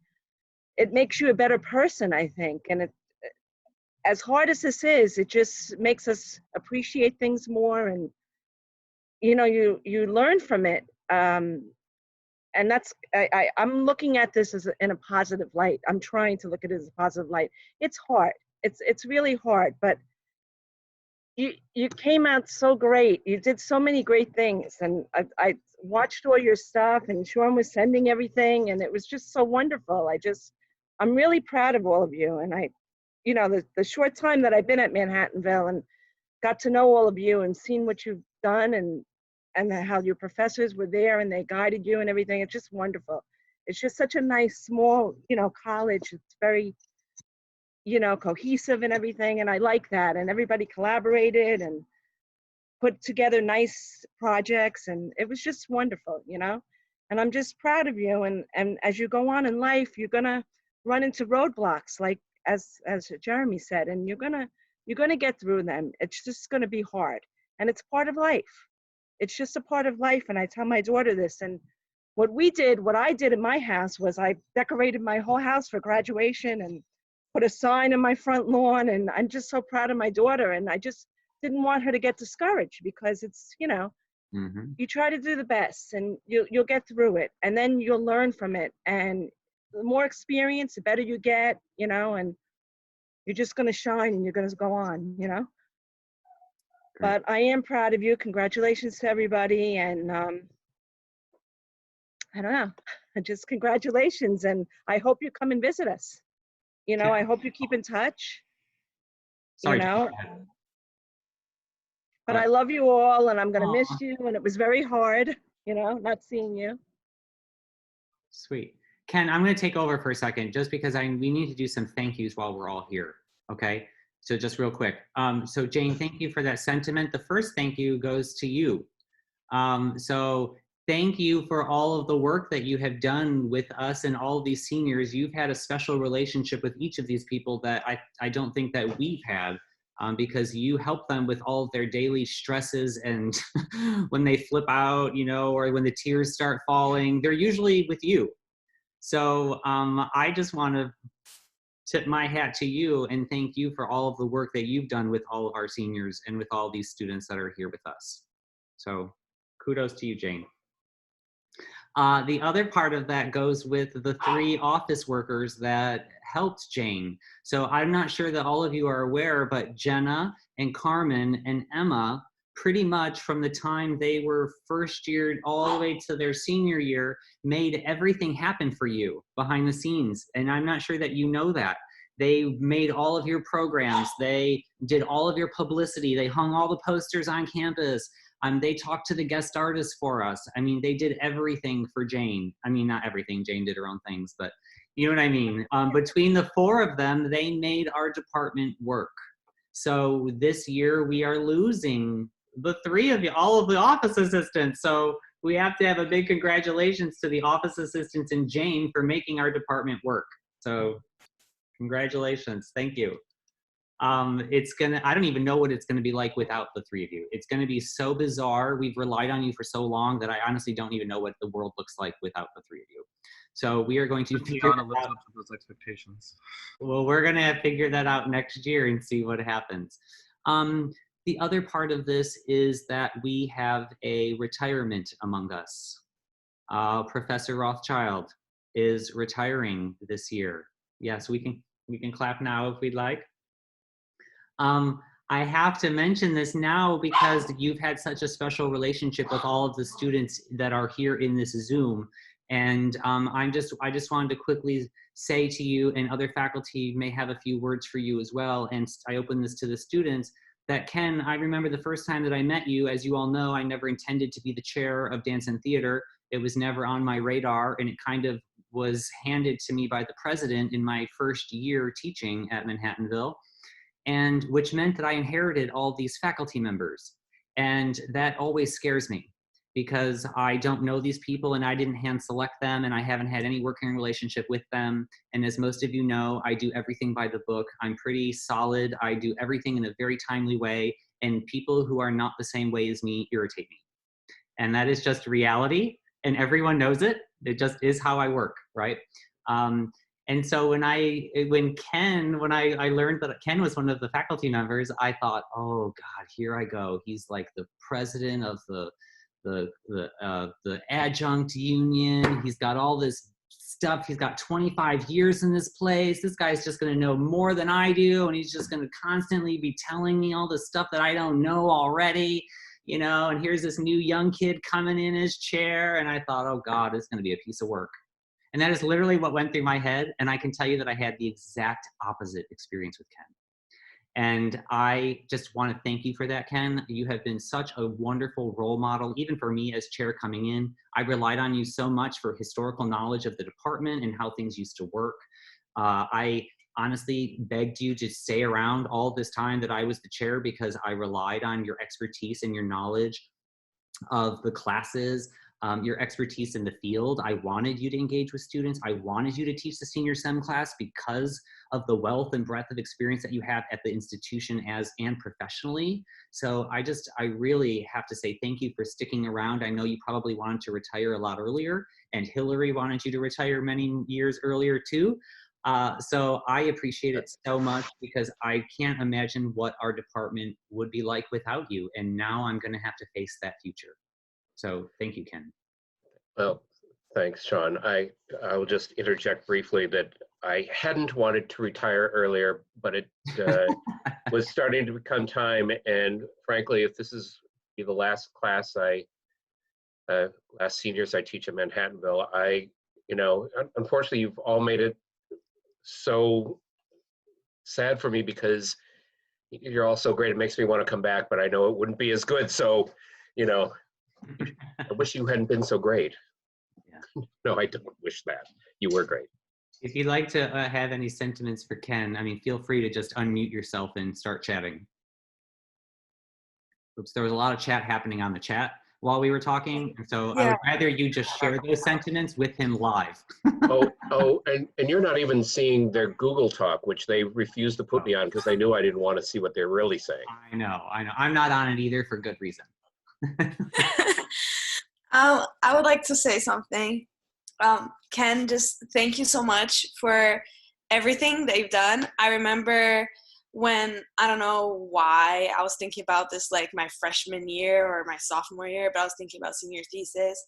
it makes you a better person, I think. And as hard as this is, it just makes us appreciate things more, and, you know, you learn from it. And that's, I'm looking at this in a positive light. I'm trying to look at it as a positive light. It's hard. It's really hard, but you came out so great. You did so many great things, and I watched all your stuff, and Shawn was sending everything, and it was just so wonderful. I'm really proud of all of you. And you know, the short time that I've been at Manhattanville and got to know all of you and seen what you've done and how your professors were there and they guided you and everything, it's just wonderful. It's just such a nice, small, you know, college. It's very, you know, cohesive and everything, and I like that. And everybody collaborated and put together nice projects, and it was just wonderful, you know. And I'm just proud of you. And as you go on in life, you're gonna run into roadblocks, like as Jeremy said, and you're gonna get through them. It's just gonna be hard, and it's part of life. It's just a part of life. And I tell my daughter this. And what I did in my house was I decorated my whole house for graduation and put a sign in my front lawn, and I'm just so proud of my daughter. And I just didn't want her to get discouraged, because it's, you know, you try to do the best, and you'll get through it, and then you'll learn from it. And the more experience, the better you get, you know, and you're just going to shine, and you're going to go on, you know. But I am proud of you. Congratulations to everybody. And I don't know, just congratulations. And I hope you come and visit us. You know, I hope you keep in touch. Sorry, you know. But I love you all, and I'm going to miss you. And it was very hard, you know, not seeing you. Sweet. Ken, I'm going to take over for a second, just because we need to do some thank yous while we're all here. Okay. So just real quick. So Jane, thank you for that sentiment. The first thank you goes to you. So thank you for all of the work that you have done with us and all of these seniors. You've had a special relationship with each of these people that I don't think that we've had, because you help them with all of their daily stresses, and when they flip out, you know, or when the tears start falling, they're usually with you. So I just want to tip my hat to you and thank you for all of the work that you've done with all of our seniors and with all these students that are here with us. So kudos to you, Jane. The other part of that goes with the 3 office workers that helped Jane. So I'm not sure that all of you are aware, but Jenna and Carmen and Emma, pretty much from the time they were first year all the way to their senior year, made everything happen for you behind the scenes. And I'm not sure that you know that. They made all of your programs. They did all of your publicity. They hung all the posters on campus. They talked to the guest artists for us. I mean, they did everything for Jane. I mean, not everything. Jane did her own things, but you know what I mean? Between the 4 of them, they made our department work. So this year we are losing the 3 of you, all of the office assistants. So we have to have a big congratulations to the office assistants and Jane for making our department work. So congratulations, thank you. I don't even know what it's gonna be like without the 3 of you. It's gonna be so bizarre. We've relied on you for so long that I honestly don't even know what the world looks like without the 3 of you. So we are going to figure Lives up to those expectations. Well, we're gonna figure that out next year and see what happens. The other part of this is that we have a retirement among us. Professor Rothschild is retiring this year. Yes, we can clap now if we'd like. I have to mention this now because you've had such a special relationship with all of the students that are here in this Zoom. And I just wanted to quickly say to you, and other faculty may have a few words for you as well, and I open this to the students, that Ken, I remember the first time that I met you. As you all know, I never intended to be the chair of dance and theater. It was never on my radar, and it kind of was handed to me by the president in my first year teaching at Manhattanville, and which meant that I inherited all these faculty members. And that always scares me because I don't know these people and I didn't hand select them and I haven't had any working relationship with them. And as most of you know, I do everything by the book. I'm pretty solid. I do everything in a very timely way, and people who are not the same way as me irritate me. And that is just reality, and everyone knows it. It just is how I work, right? And so when I learned that Ken was one of the faculty members, I thought, oh God, here I go. He's like the president of the adjunct union. He's got all this stuff. He's got 25 years in this place. This guy's just gonna know more than I do, and he's just gonna constantly be telling me all the stuff that I don't know already, you know, and here's this new young kid coming in his chair, and I thought, oh God, it's gonna be a piece of work. And that is literally what went through my head. And I can tell you that I had the exact opposite experience with Ken. And I just want to thank you for that, Ken. You have been such a wonderful role model, even for me as chair coming in. I relied on you so much for historical knowledge of the department and how things used to work. I honestly begged you to stay around all this time that I was the chair because I relied on your expertise and your knowledge of the classes, your expertise in the field. I wanted you to engage with students. I wanted you to teach the senior SEM class because of the wealth and breadth of experience that you have at the institution and professionally. So I really have to say thank you for sticking around. I know you probably wanted to retire a lot earlier, and Hillary wanted you to retire many years earlier too. So I appreciate it so much because I can't imagine what our department would be like without you. And now I'm going to have to face that future. So thank you, Ken. Well, thanks, Shawn. I will just interject briefly that I hadn't wanted to retire earlier, but it was starting to become time. And frankly, if this is the last class last seniors I teach at Manhattanville, unfortunately, you've all made it so sad for me because you're all so great. It makes me want to come back, but I know it wouldn't be as good. So, I wish you hadn't been so great. Yeah. No, I don't wish that. You were great. If you'd like to have any sentiments for Ken, feel free to just unmute yourself and start chatting. Oops, there was a lot of chat happening on the chat. while we were talking. And so I would rather you just share those sentiments with him live. And you're not even seeing their Google Talk, which they refused to put me on because they knew I didn't want to see what they're really saying. I know. I'm not on it either for good reason. I would like to say something. Ken, just thank you so much for everything that you've done. I remember when, I don't know why, I was thinking about this like my freshman year or my sophomore year, but I was thinking about senior thesis,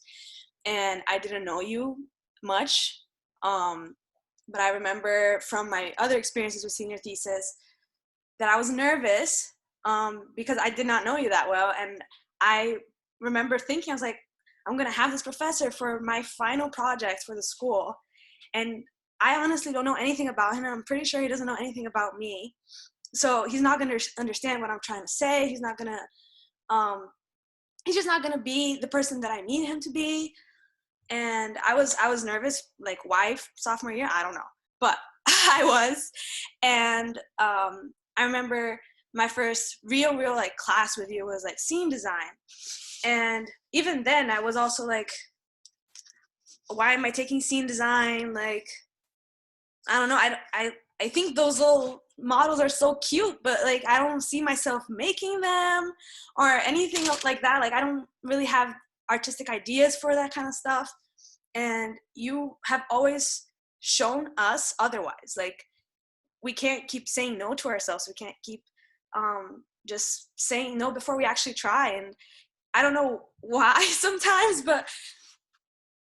and I didn't know you much. But I remember from my other experiences with senior thesis that I was nervous because I did not know you that well. And I remember thinking, I was like, I'm going to have this professor for my final project for the school. And I honestly don't know anything about him. And I'm pretty sure he doesn't know anything about me. So he's not going to understand what I'm trying to say. He's not going to, he's just not going to be the person that I need him to be. And I was nervous, like why sophomore year? I don't know, but I was. And I remember my first real like class with you was like scene design. And even then I was also like, why am I taking scene design? Like, I don't know. I think those little models are so cute, but like, I don't see myself making them or anything like that. Like, I don't really have artistic ideas for that kind of stuff. And you have always shown us otherwise. Like, we can't keep saying no to ourselves. We can't keep just saying no before we actually try. And I don't know why sometimes, but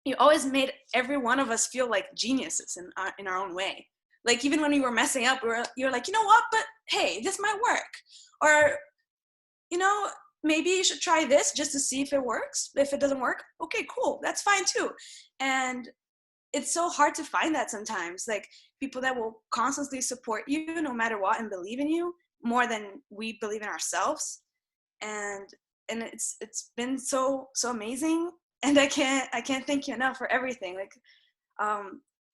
you always made every one of us feel like geniuses in our own way. Like, even when we were messing up, you were like, you know what, but hey, this might work. Or, you know, maybe you should try this just to see if it works. If it doesn't work, okay, cool, that's fine too. And it's so hard to find that sometimes, like people that will constantly support you no matter what and believe in you more than we believe in ourselves. And it's been so amazing. And I can't thank you enough for everything. Like,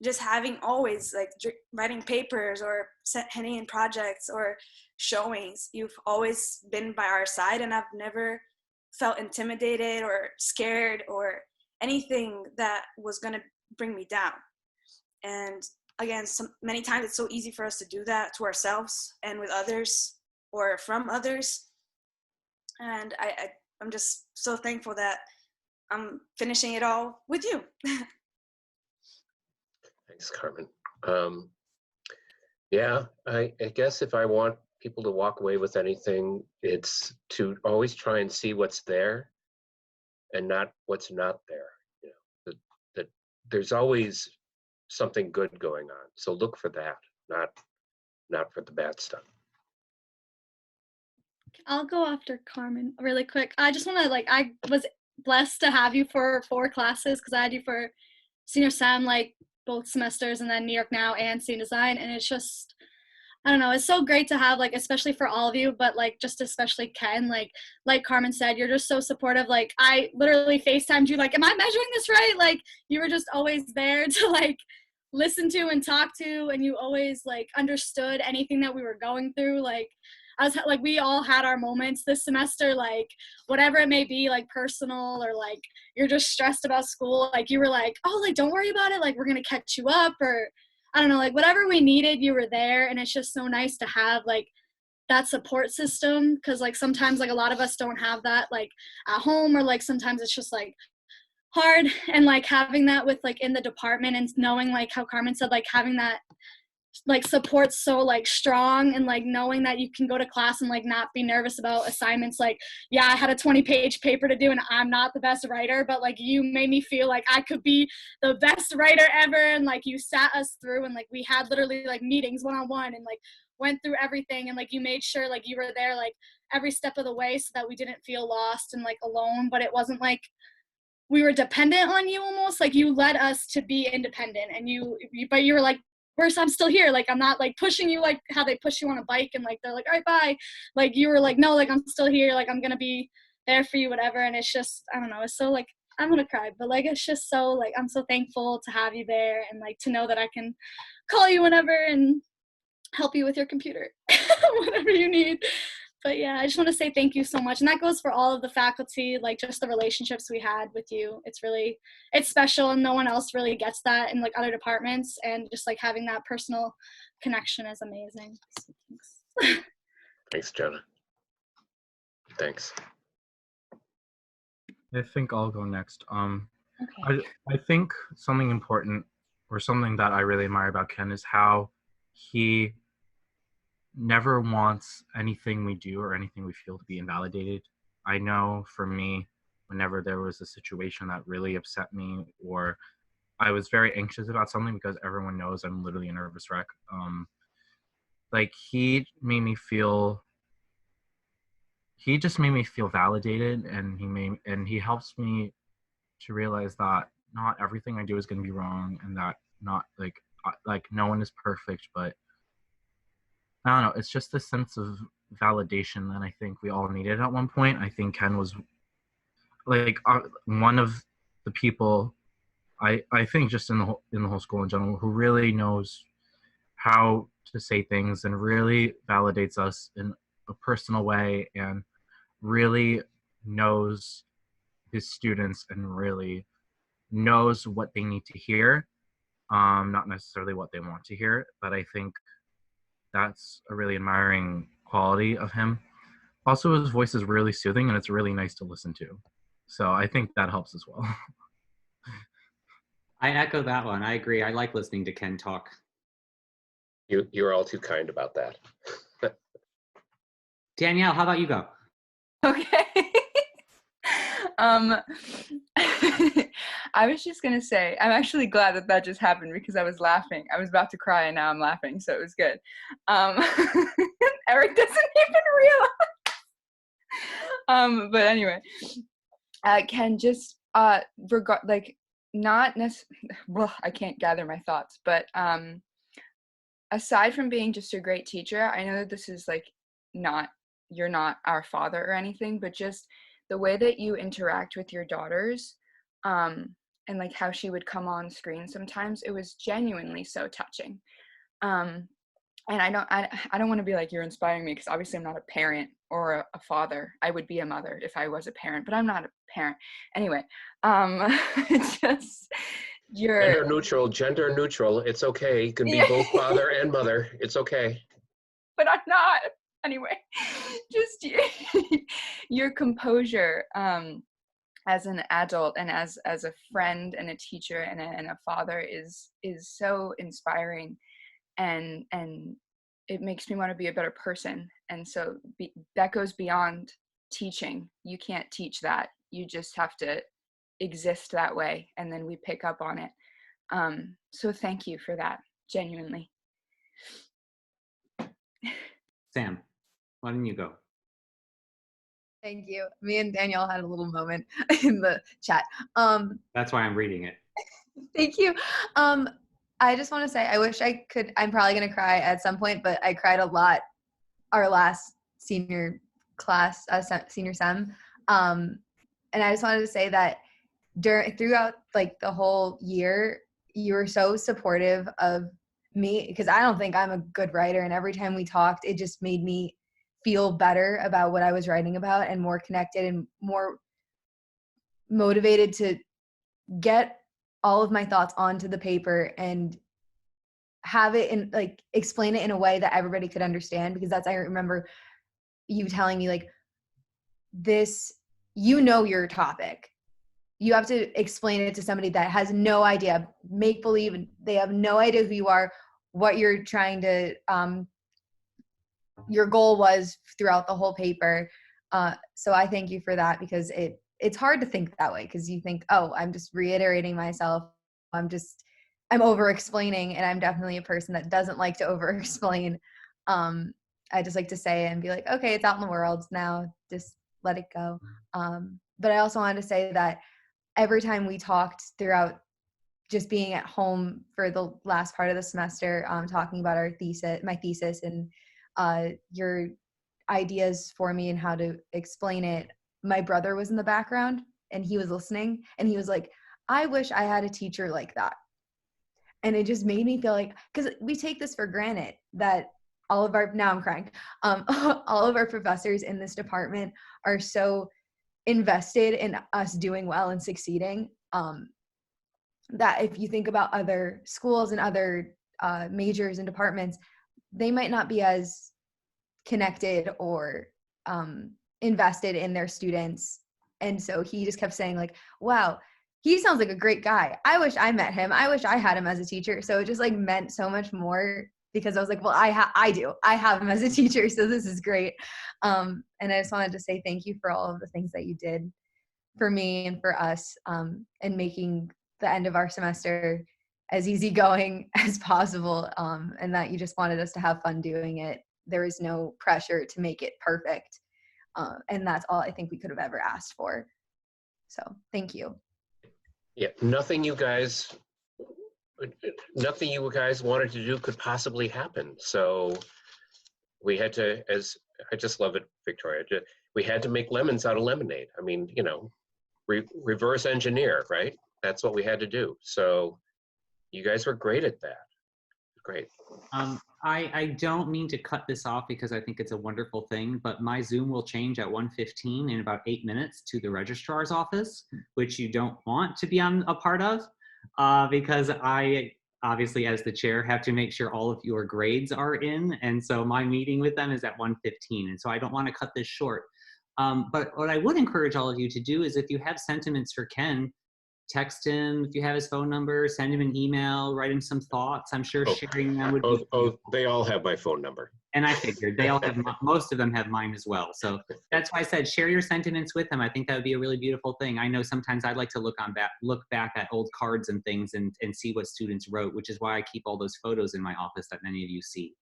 just having always like writing papers or handing in projects or showings, you've always been by our side, and I've never felt intimidated or scared or anything that was going to bring me down. And again, many times it's so easy for us to do that to ourselves and with others or from others. And I'm just so thankful that I'm finishing it all with you. Thanks, Carmen. Yeah, I guess if I want people to walk away with anything, it's to always try and see what's there and not what's not there. You know, that there's always something good going on. So look for that, not for the bad stuff. I'll go after Carmen really quick. I just want to, like, I was blessed to have you for 4 classes because I had you for senior sem, like both semesters, and then New York Now and scene design. And it's just, I don't know, it's so great to have, like, especially for all of you, but like just especially Ken, like Carmen said, you're just so supportive. Like, I literally FaceTimed you, like, am I measuring this right? Like, you were just always there to like listen to and talk to, and you always like understood anything that we were going through. Like, I was like, we all had our moments this semester, like whatever it may be, like personal or like you're just stressed about school. Like, you were like, oh, like, don't worry about it. Like, we're going to catch you up, or I don't know, like whatever we needed, you were there. And it's just so nice to have like that support system. Cause like sometimes like a lot of us don't have that like at home, or like sometimes it's just like hard. And like having that with like in the department and knowing like how Carmen said, like having that like support so like strong, and like knowing that you can go to class and like not be nervous about assignments. Like, yeah, I had a 20-page paper to do and I'm not the best writer, but like you made me feel like I could be the best writer ever. And like you sat us through, and like we had literally like meetings one-on-one and like went through everything, and like you made sure like you were there like every step of the way so that we didn't feel lost and like alone. But it wasn't like we were dependent on you almost. Like, you led us to be independent, and but you were like, I'm still here. Like, I'm not like pushing you like how they push you on a bike and like they're like, all right, bye. Like, you were like, no, like I'm still here. Like, I'm gonna be there for you, whatever. And it's just, I don't know, it's so like, I'm gonna cry, but like it's just so like, I'm so thankful to have you there, and like to know that I can call you whenever and help you with your computer, whatever you need. But yeah, I just want to say thank you so much. And that goes for all of the faculty, like just the relationships we had with you. It's special, and no one else really gets that in like other departments. And just like having that personal connection is amazing. So thanks. Thanks, Jenna. Thanks. I think I'll go next. Okay. I think something important, or something that I really admire about Ken, is how he never wants anything we do or anything we feel to be invalidated. I know for me, whenever there was a situation that really upset me, or I was very anxious about something, because everyone knows I'm literally a nervous wreck, like he just made me feel validated, and he helps me to realize that not everything I do is going to be wrong, and that not like no one is perfect, but I don't know, it's just a sense of validation that I think we all needed at one point. I think Ken was like one of the people I think just in the whole school in general who really knows how to say things and really validates us in a personal way, and really knows his students and really knows what they need to hear, not necessarily what they want to hear. But I think that's a really admiring quality of him. Also, his voice is really soothing, and it's really nice to listen to. So I think that helps as well. I echo that one. I agree. I like listening to Ken talk. You're all too kind about that. Danielle, how about you go? Okay. I was just gonna say, I'm actually glad that just happened, because I was laughing. I was about to cry and now I'm laughing, so it was good. Eric doesn't even realize. But anyway, Ken, just not necessarily. I can't gather my thoughts, but aside from being just a great teacher, I know that this is like you're not our father or anything, but just the way that you interact with your daughters, and like how she would come on screen sometimes, it was genuinely so touching. And I don't want to be like, you're inspiring me, because obviously I'm not a parent or a father. I would be a mother if I was a parent, but I'm not a parent. Anyway, just Gender neutral. It's okay. You can be both father and mother. It's okay. But I'm not. Anyway, just your composure as an adult and as a friend and a teacher and a father is so inspiring, and it makes me want to be a better person. And so that goes beyond teaching. You can't teach that. You just have to exist that way, and then we pick up on it. So thank you for that, genuinely. Sam, why don't you go? Thank you. Me and Danielle had a little moment in the chat. That's why I'm reading it. Thank you. I just want to say, I wish I could, I'm probably going to cry at some point, but I cried a lot our last senior class, senior sem. And I just wanted to say that throughout like the whole year, you were so supportive of me, because I don't think I'm a good writer. And every time we talked, it just made me feel better about what I was writing about, and more connected and more motivated to get all of my thoughts onto the paper and have it in like explain it in a way that everybody could understand. Because I remember you telling me like, this, your topic, you have to explain it to somebody that has no idea, make believe, and they have no idea who you are, what you're trying to your goal was throughout the whole paper. So I thank you for that, because it's hard to think that way, because you think, oh, I'm just reiterating myself. I'm over explaining, and I'm definitely a person that doesn't like to over explain. I just like to say it and be like, okay, it's out in the world now, just let it go. But I also wanted to say that every time we talked throughout just being at home for the last part of the semester, talking about my thesis and your ideas for me and how to explain it, my brother was in the background and he was listening, and he was like, I wish I had a teacher like that. And it just made me feel like, because we take this for granted that all of our, now I'm crying, all of our professors in this department are so invested in us doing well and succeeding, that if you think about other schools and other majors and departments, they might not be as connected or invested in their students. And so he just kept saying like, wow, he sounds like a great guy. I wish I met him. I wish I had him as a teacher. So it just like meant so much more, because I was like, well, I have him as a teacher. So this is great. And I just wanted to say thank you for all of the things that you did for me and for us, and making the end of our semester as easygoing as possible, and that you just wanted us to have fun doing it. There was no pressure to make it perfect, and that's all I think we could have ever asked for. So thank you. Yeah, nothing you guys wanted to do could possibly happen. So we had to, as I just love it, Victoria, we had to make lemons out of lemonade. I mean, you know, reverse engineer, right? That's what we had to do. So you guys were great at that. Great. I don't mean to cut this off because I think it's a wonderful thing, but my Zoom will change at 1:15 in about 8 minutes to the registrar's office, which you don't want to be on a part of, because I obviously, as the chair, have to make sure all of your grades are in, and so my meeting with them is at 1:15, and so I don't want to cut this short. But what I would encourage all of you to do is, if you have sentiments for Ken, text him. If you have his phone number, send him an email, write him some thoughts. I'm sure sharing them would be. They all have my phone number. And I figured they all have, most of them have mine as well. So that's why I said share your sentiments with them. I think that would be a really beautiful thing. I know sometimes I like to look back at old cards and things and see what students wrote, which is why I keep all those photos in my office that many of you see.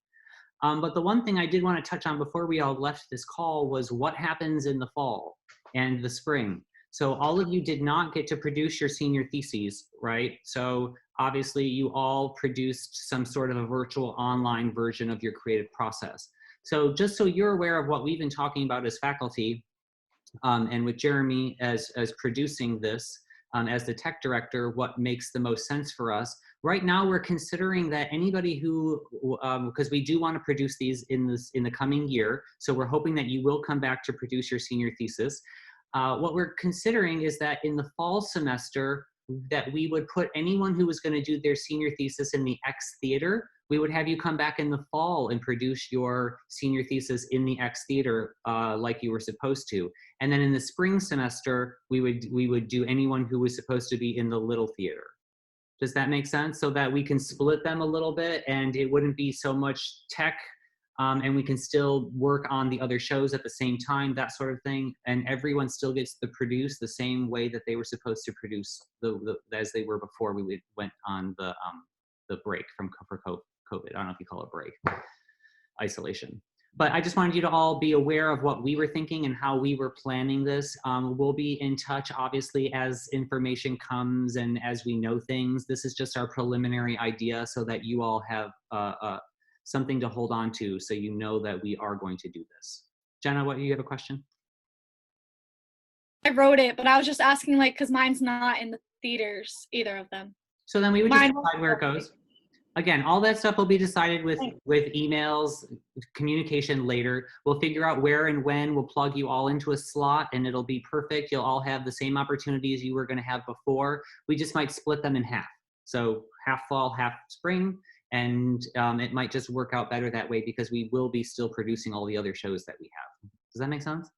But the one thing I did want to touch on before we all left this call was what happens in the fall and the spring. So all of you did not get to produce your senior theses, right? So obviously you all produced some sort of a virtual online version of your creative process. So just so you're aware of what we've been talking about as faculty, and with Jeremy as producing this, as the tech director, what makes the most sense for us. Right now we're considering that anybody who, because we do want to produce these in the coming year, so we're hoping that you will come back to produce your senior thesis. What we're considering is that in the fall semester, that we would put anyone who was going to do their senior thesis in the X Theater, we would have you come back in the fall and produce your senior thesis in the X Theater like you were supposed to. And then in the spring semester, we would do anyone who was supposed to be in the Little Theater. Does that make sense? So that we can split them a little bit and it wouldn't be so much tech, and we can still work on the other shows at the same time, that sort of thing. And everyone still gets to produce the same way that they were supposed to produce as they were before we went on the break for COVID. I don't know if you call it break, isolation. But I just wanted you to all be aware of what we were thinking and how we were planning this. We'll be in touch, obviously, as information comes and as we know things. This is just our preliminary idea so that you all have something to hold on to, so you know that we are going to do this. Jenna, you have a question? I wrote it, but I was just asking, like, because mine's not in the theaters, either of them. So then we would just decide where it goes. Again, all that stuff will be decided with emails, communication later. We'll figure out where and when. We'll plug you all into a slot and it'll be perfect. You'll all have the same opportunities you were going to have before. We just might split them in half. So half fall, half spring. And it might just work out better that way because we will be still producing all the other shows that we have. Does that make sense?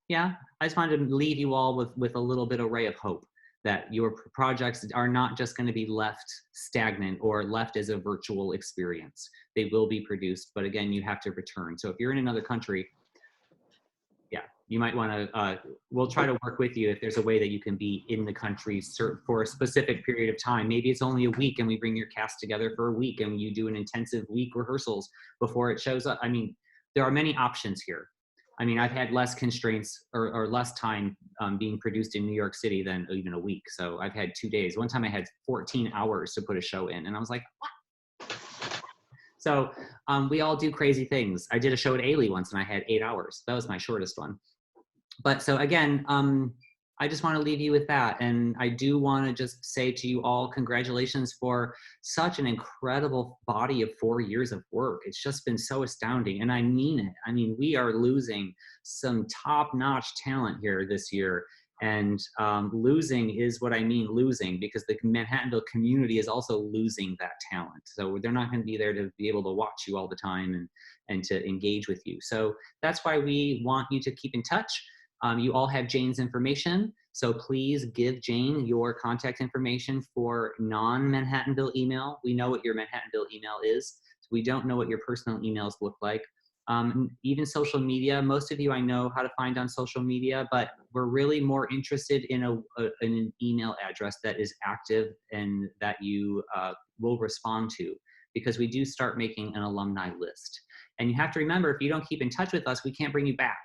Yeah, I just wanted to leave you all with a little bit of ray of hope that your projects are not just going to be left stagnant or left as a virtual experience. They will be produced, but again, you have to return. So if you're in another country, yeah, you might want to, we'll try to work with you if there's a way that you can be in the country for a specific period of time. Maybe it's only a week and we bring your cast together for a week and you do an intensive week rehearsals before it shows up. I mean, there are many options here. I mean, I've had less constraints or less time being produced in New York City than even a week. So I've had 2 days. One time I had 14 hours to put a show in and I was like, what? So we all do crazy things. I did a show at Ailey once and I had 8 hours. That was my shortest one. But so again, I just want to leave you with that. And I do want to just say to you all, congratulations for such an incredible body of 4 years of work. It's just been so astounding. And I mean it. I mean, we are losing some top-notch talent here this year. And losing is what I mean, losing, because the Manhattanville community is also losing that talent. So they're not going to be there to be able to watch you all the time and to engage with you. So that's why we want you to keep in touch. You all have Jane's information, so please give Jane your contact information for non-Manhattanville email. We know what your Manhattanville email is. So we don't know what your personal emails look like. Even social media, most of you I know how to find on social media, but we're really more interested in an email address that is active and that you will respond to, because we do start making an alumni list. And you have to remember, if you don't keep in touch with us, we can't bring you back.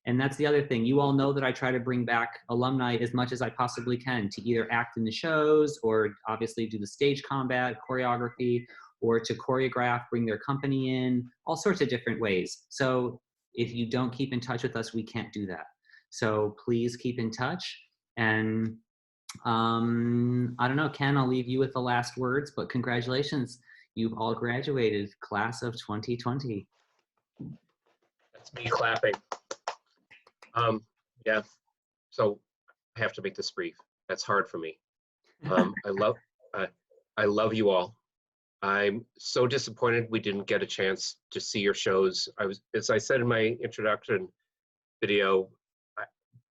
And that's the other thing. You all know that I try to bring back alumni as much as I possibly can to either act in the shows or obviously do the stage combat, choreography, or to choreograph, bring their company in, all sorts of different ways. So if you don't keep in touch with us, we can't do that. So please keep in touch. And I don't know, Ken, I'll leave you with the last words, but congratulations. You've all graduated, class of 2020. That's me clapping. Yeah, so I have to make this brief. That's hard for me. I love you all. I'm so disappointed we didn't get a chance to see your shows. As I said in my introduction video,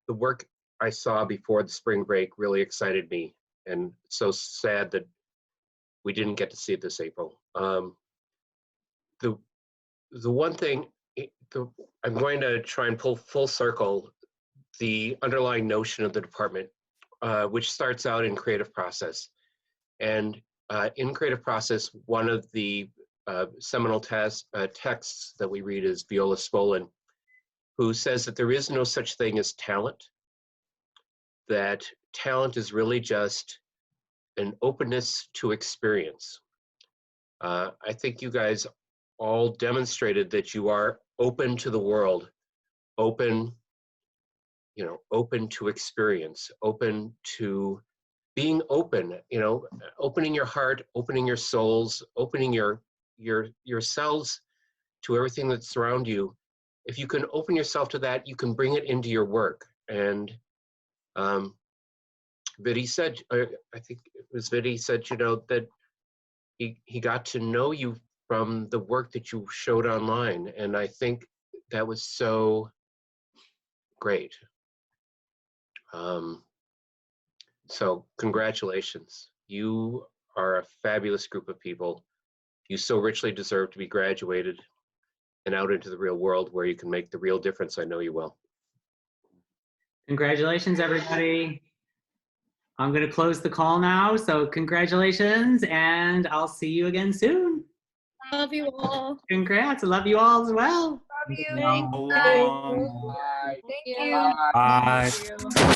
the work I saw before the spring break really excited me, and so sad that we didn't get to see it this April. The one thing, I'm going to try and pull full circle the underlying notion of the department, which starts out in creative process. And in creative process, one of the seminal texts that we read is Viola Spolin, who says that there is no such thing as talent, that talent is really just an openness to experience. I think you guys all demonstrated that you are open to the world, open to experience, open to being open, opening your heart, opening your souls, opening yourselves to everything that's around you. If you can open yourself to that, you can bring it into your work. And Viddy said, I think it was Viddy said, that he got to know you from the work that you showed online. And I think that was so great. So congratulations. You are a fabulous group of people. You so richly deserve to be graduated and out into the real world where you can make the real difference. I know you will. Congratulations, everybody. I'm going to close the call now. So congratulations, and I'll see you again soon. Love you all. Congrats. I love you all as well. Love you. Thank you. Bye. Thank you. Bye.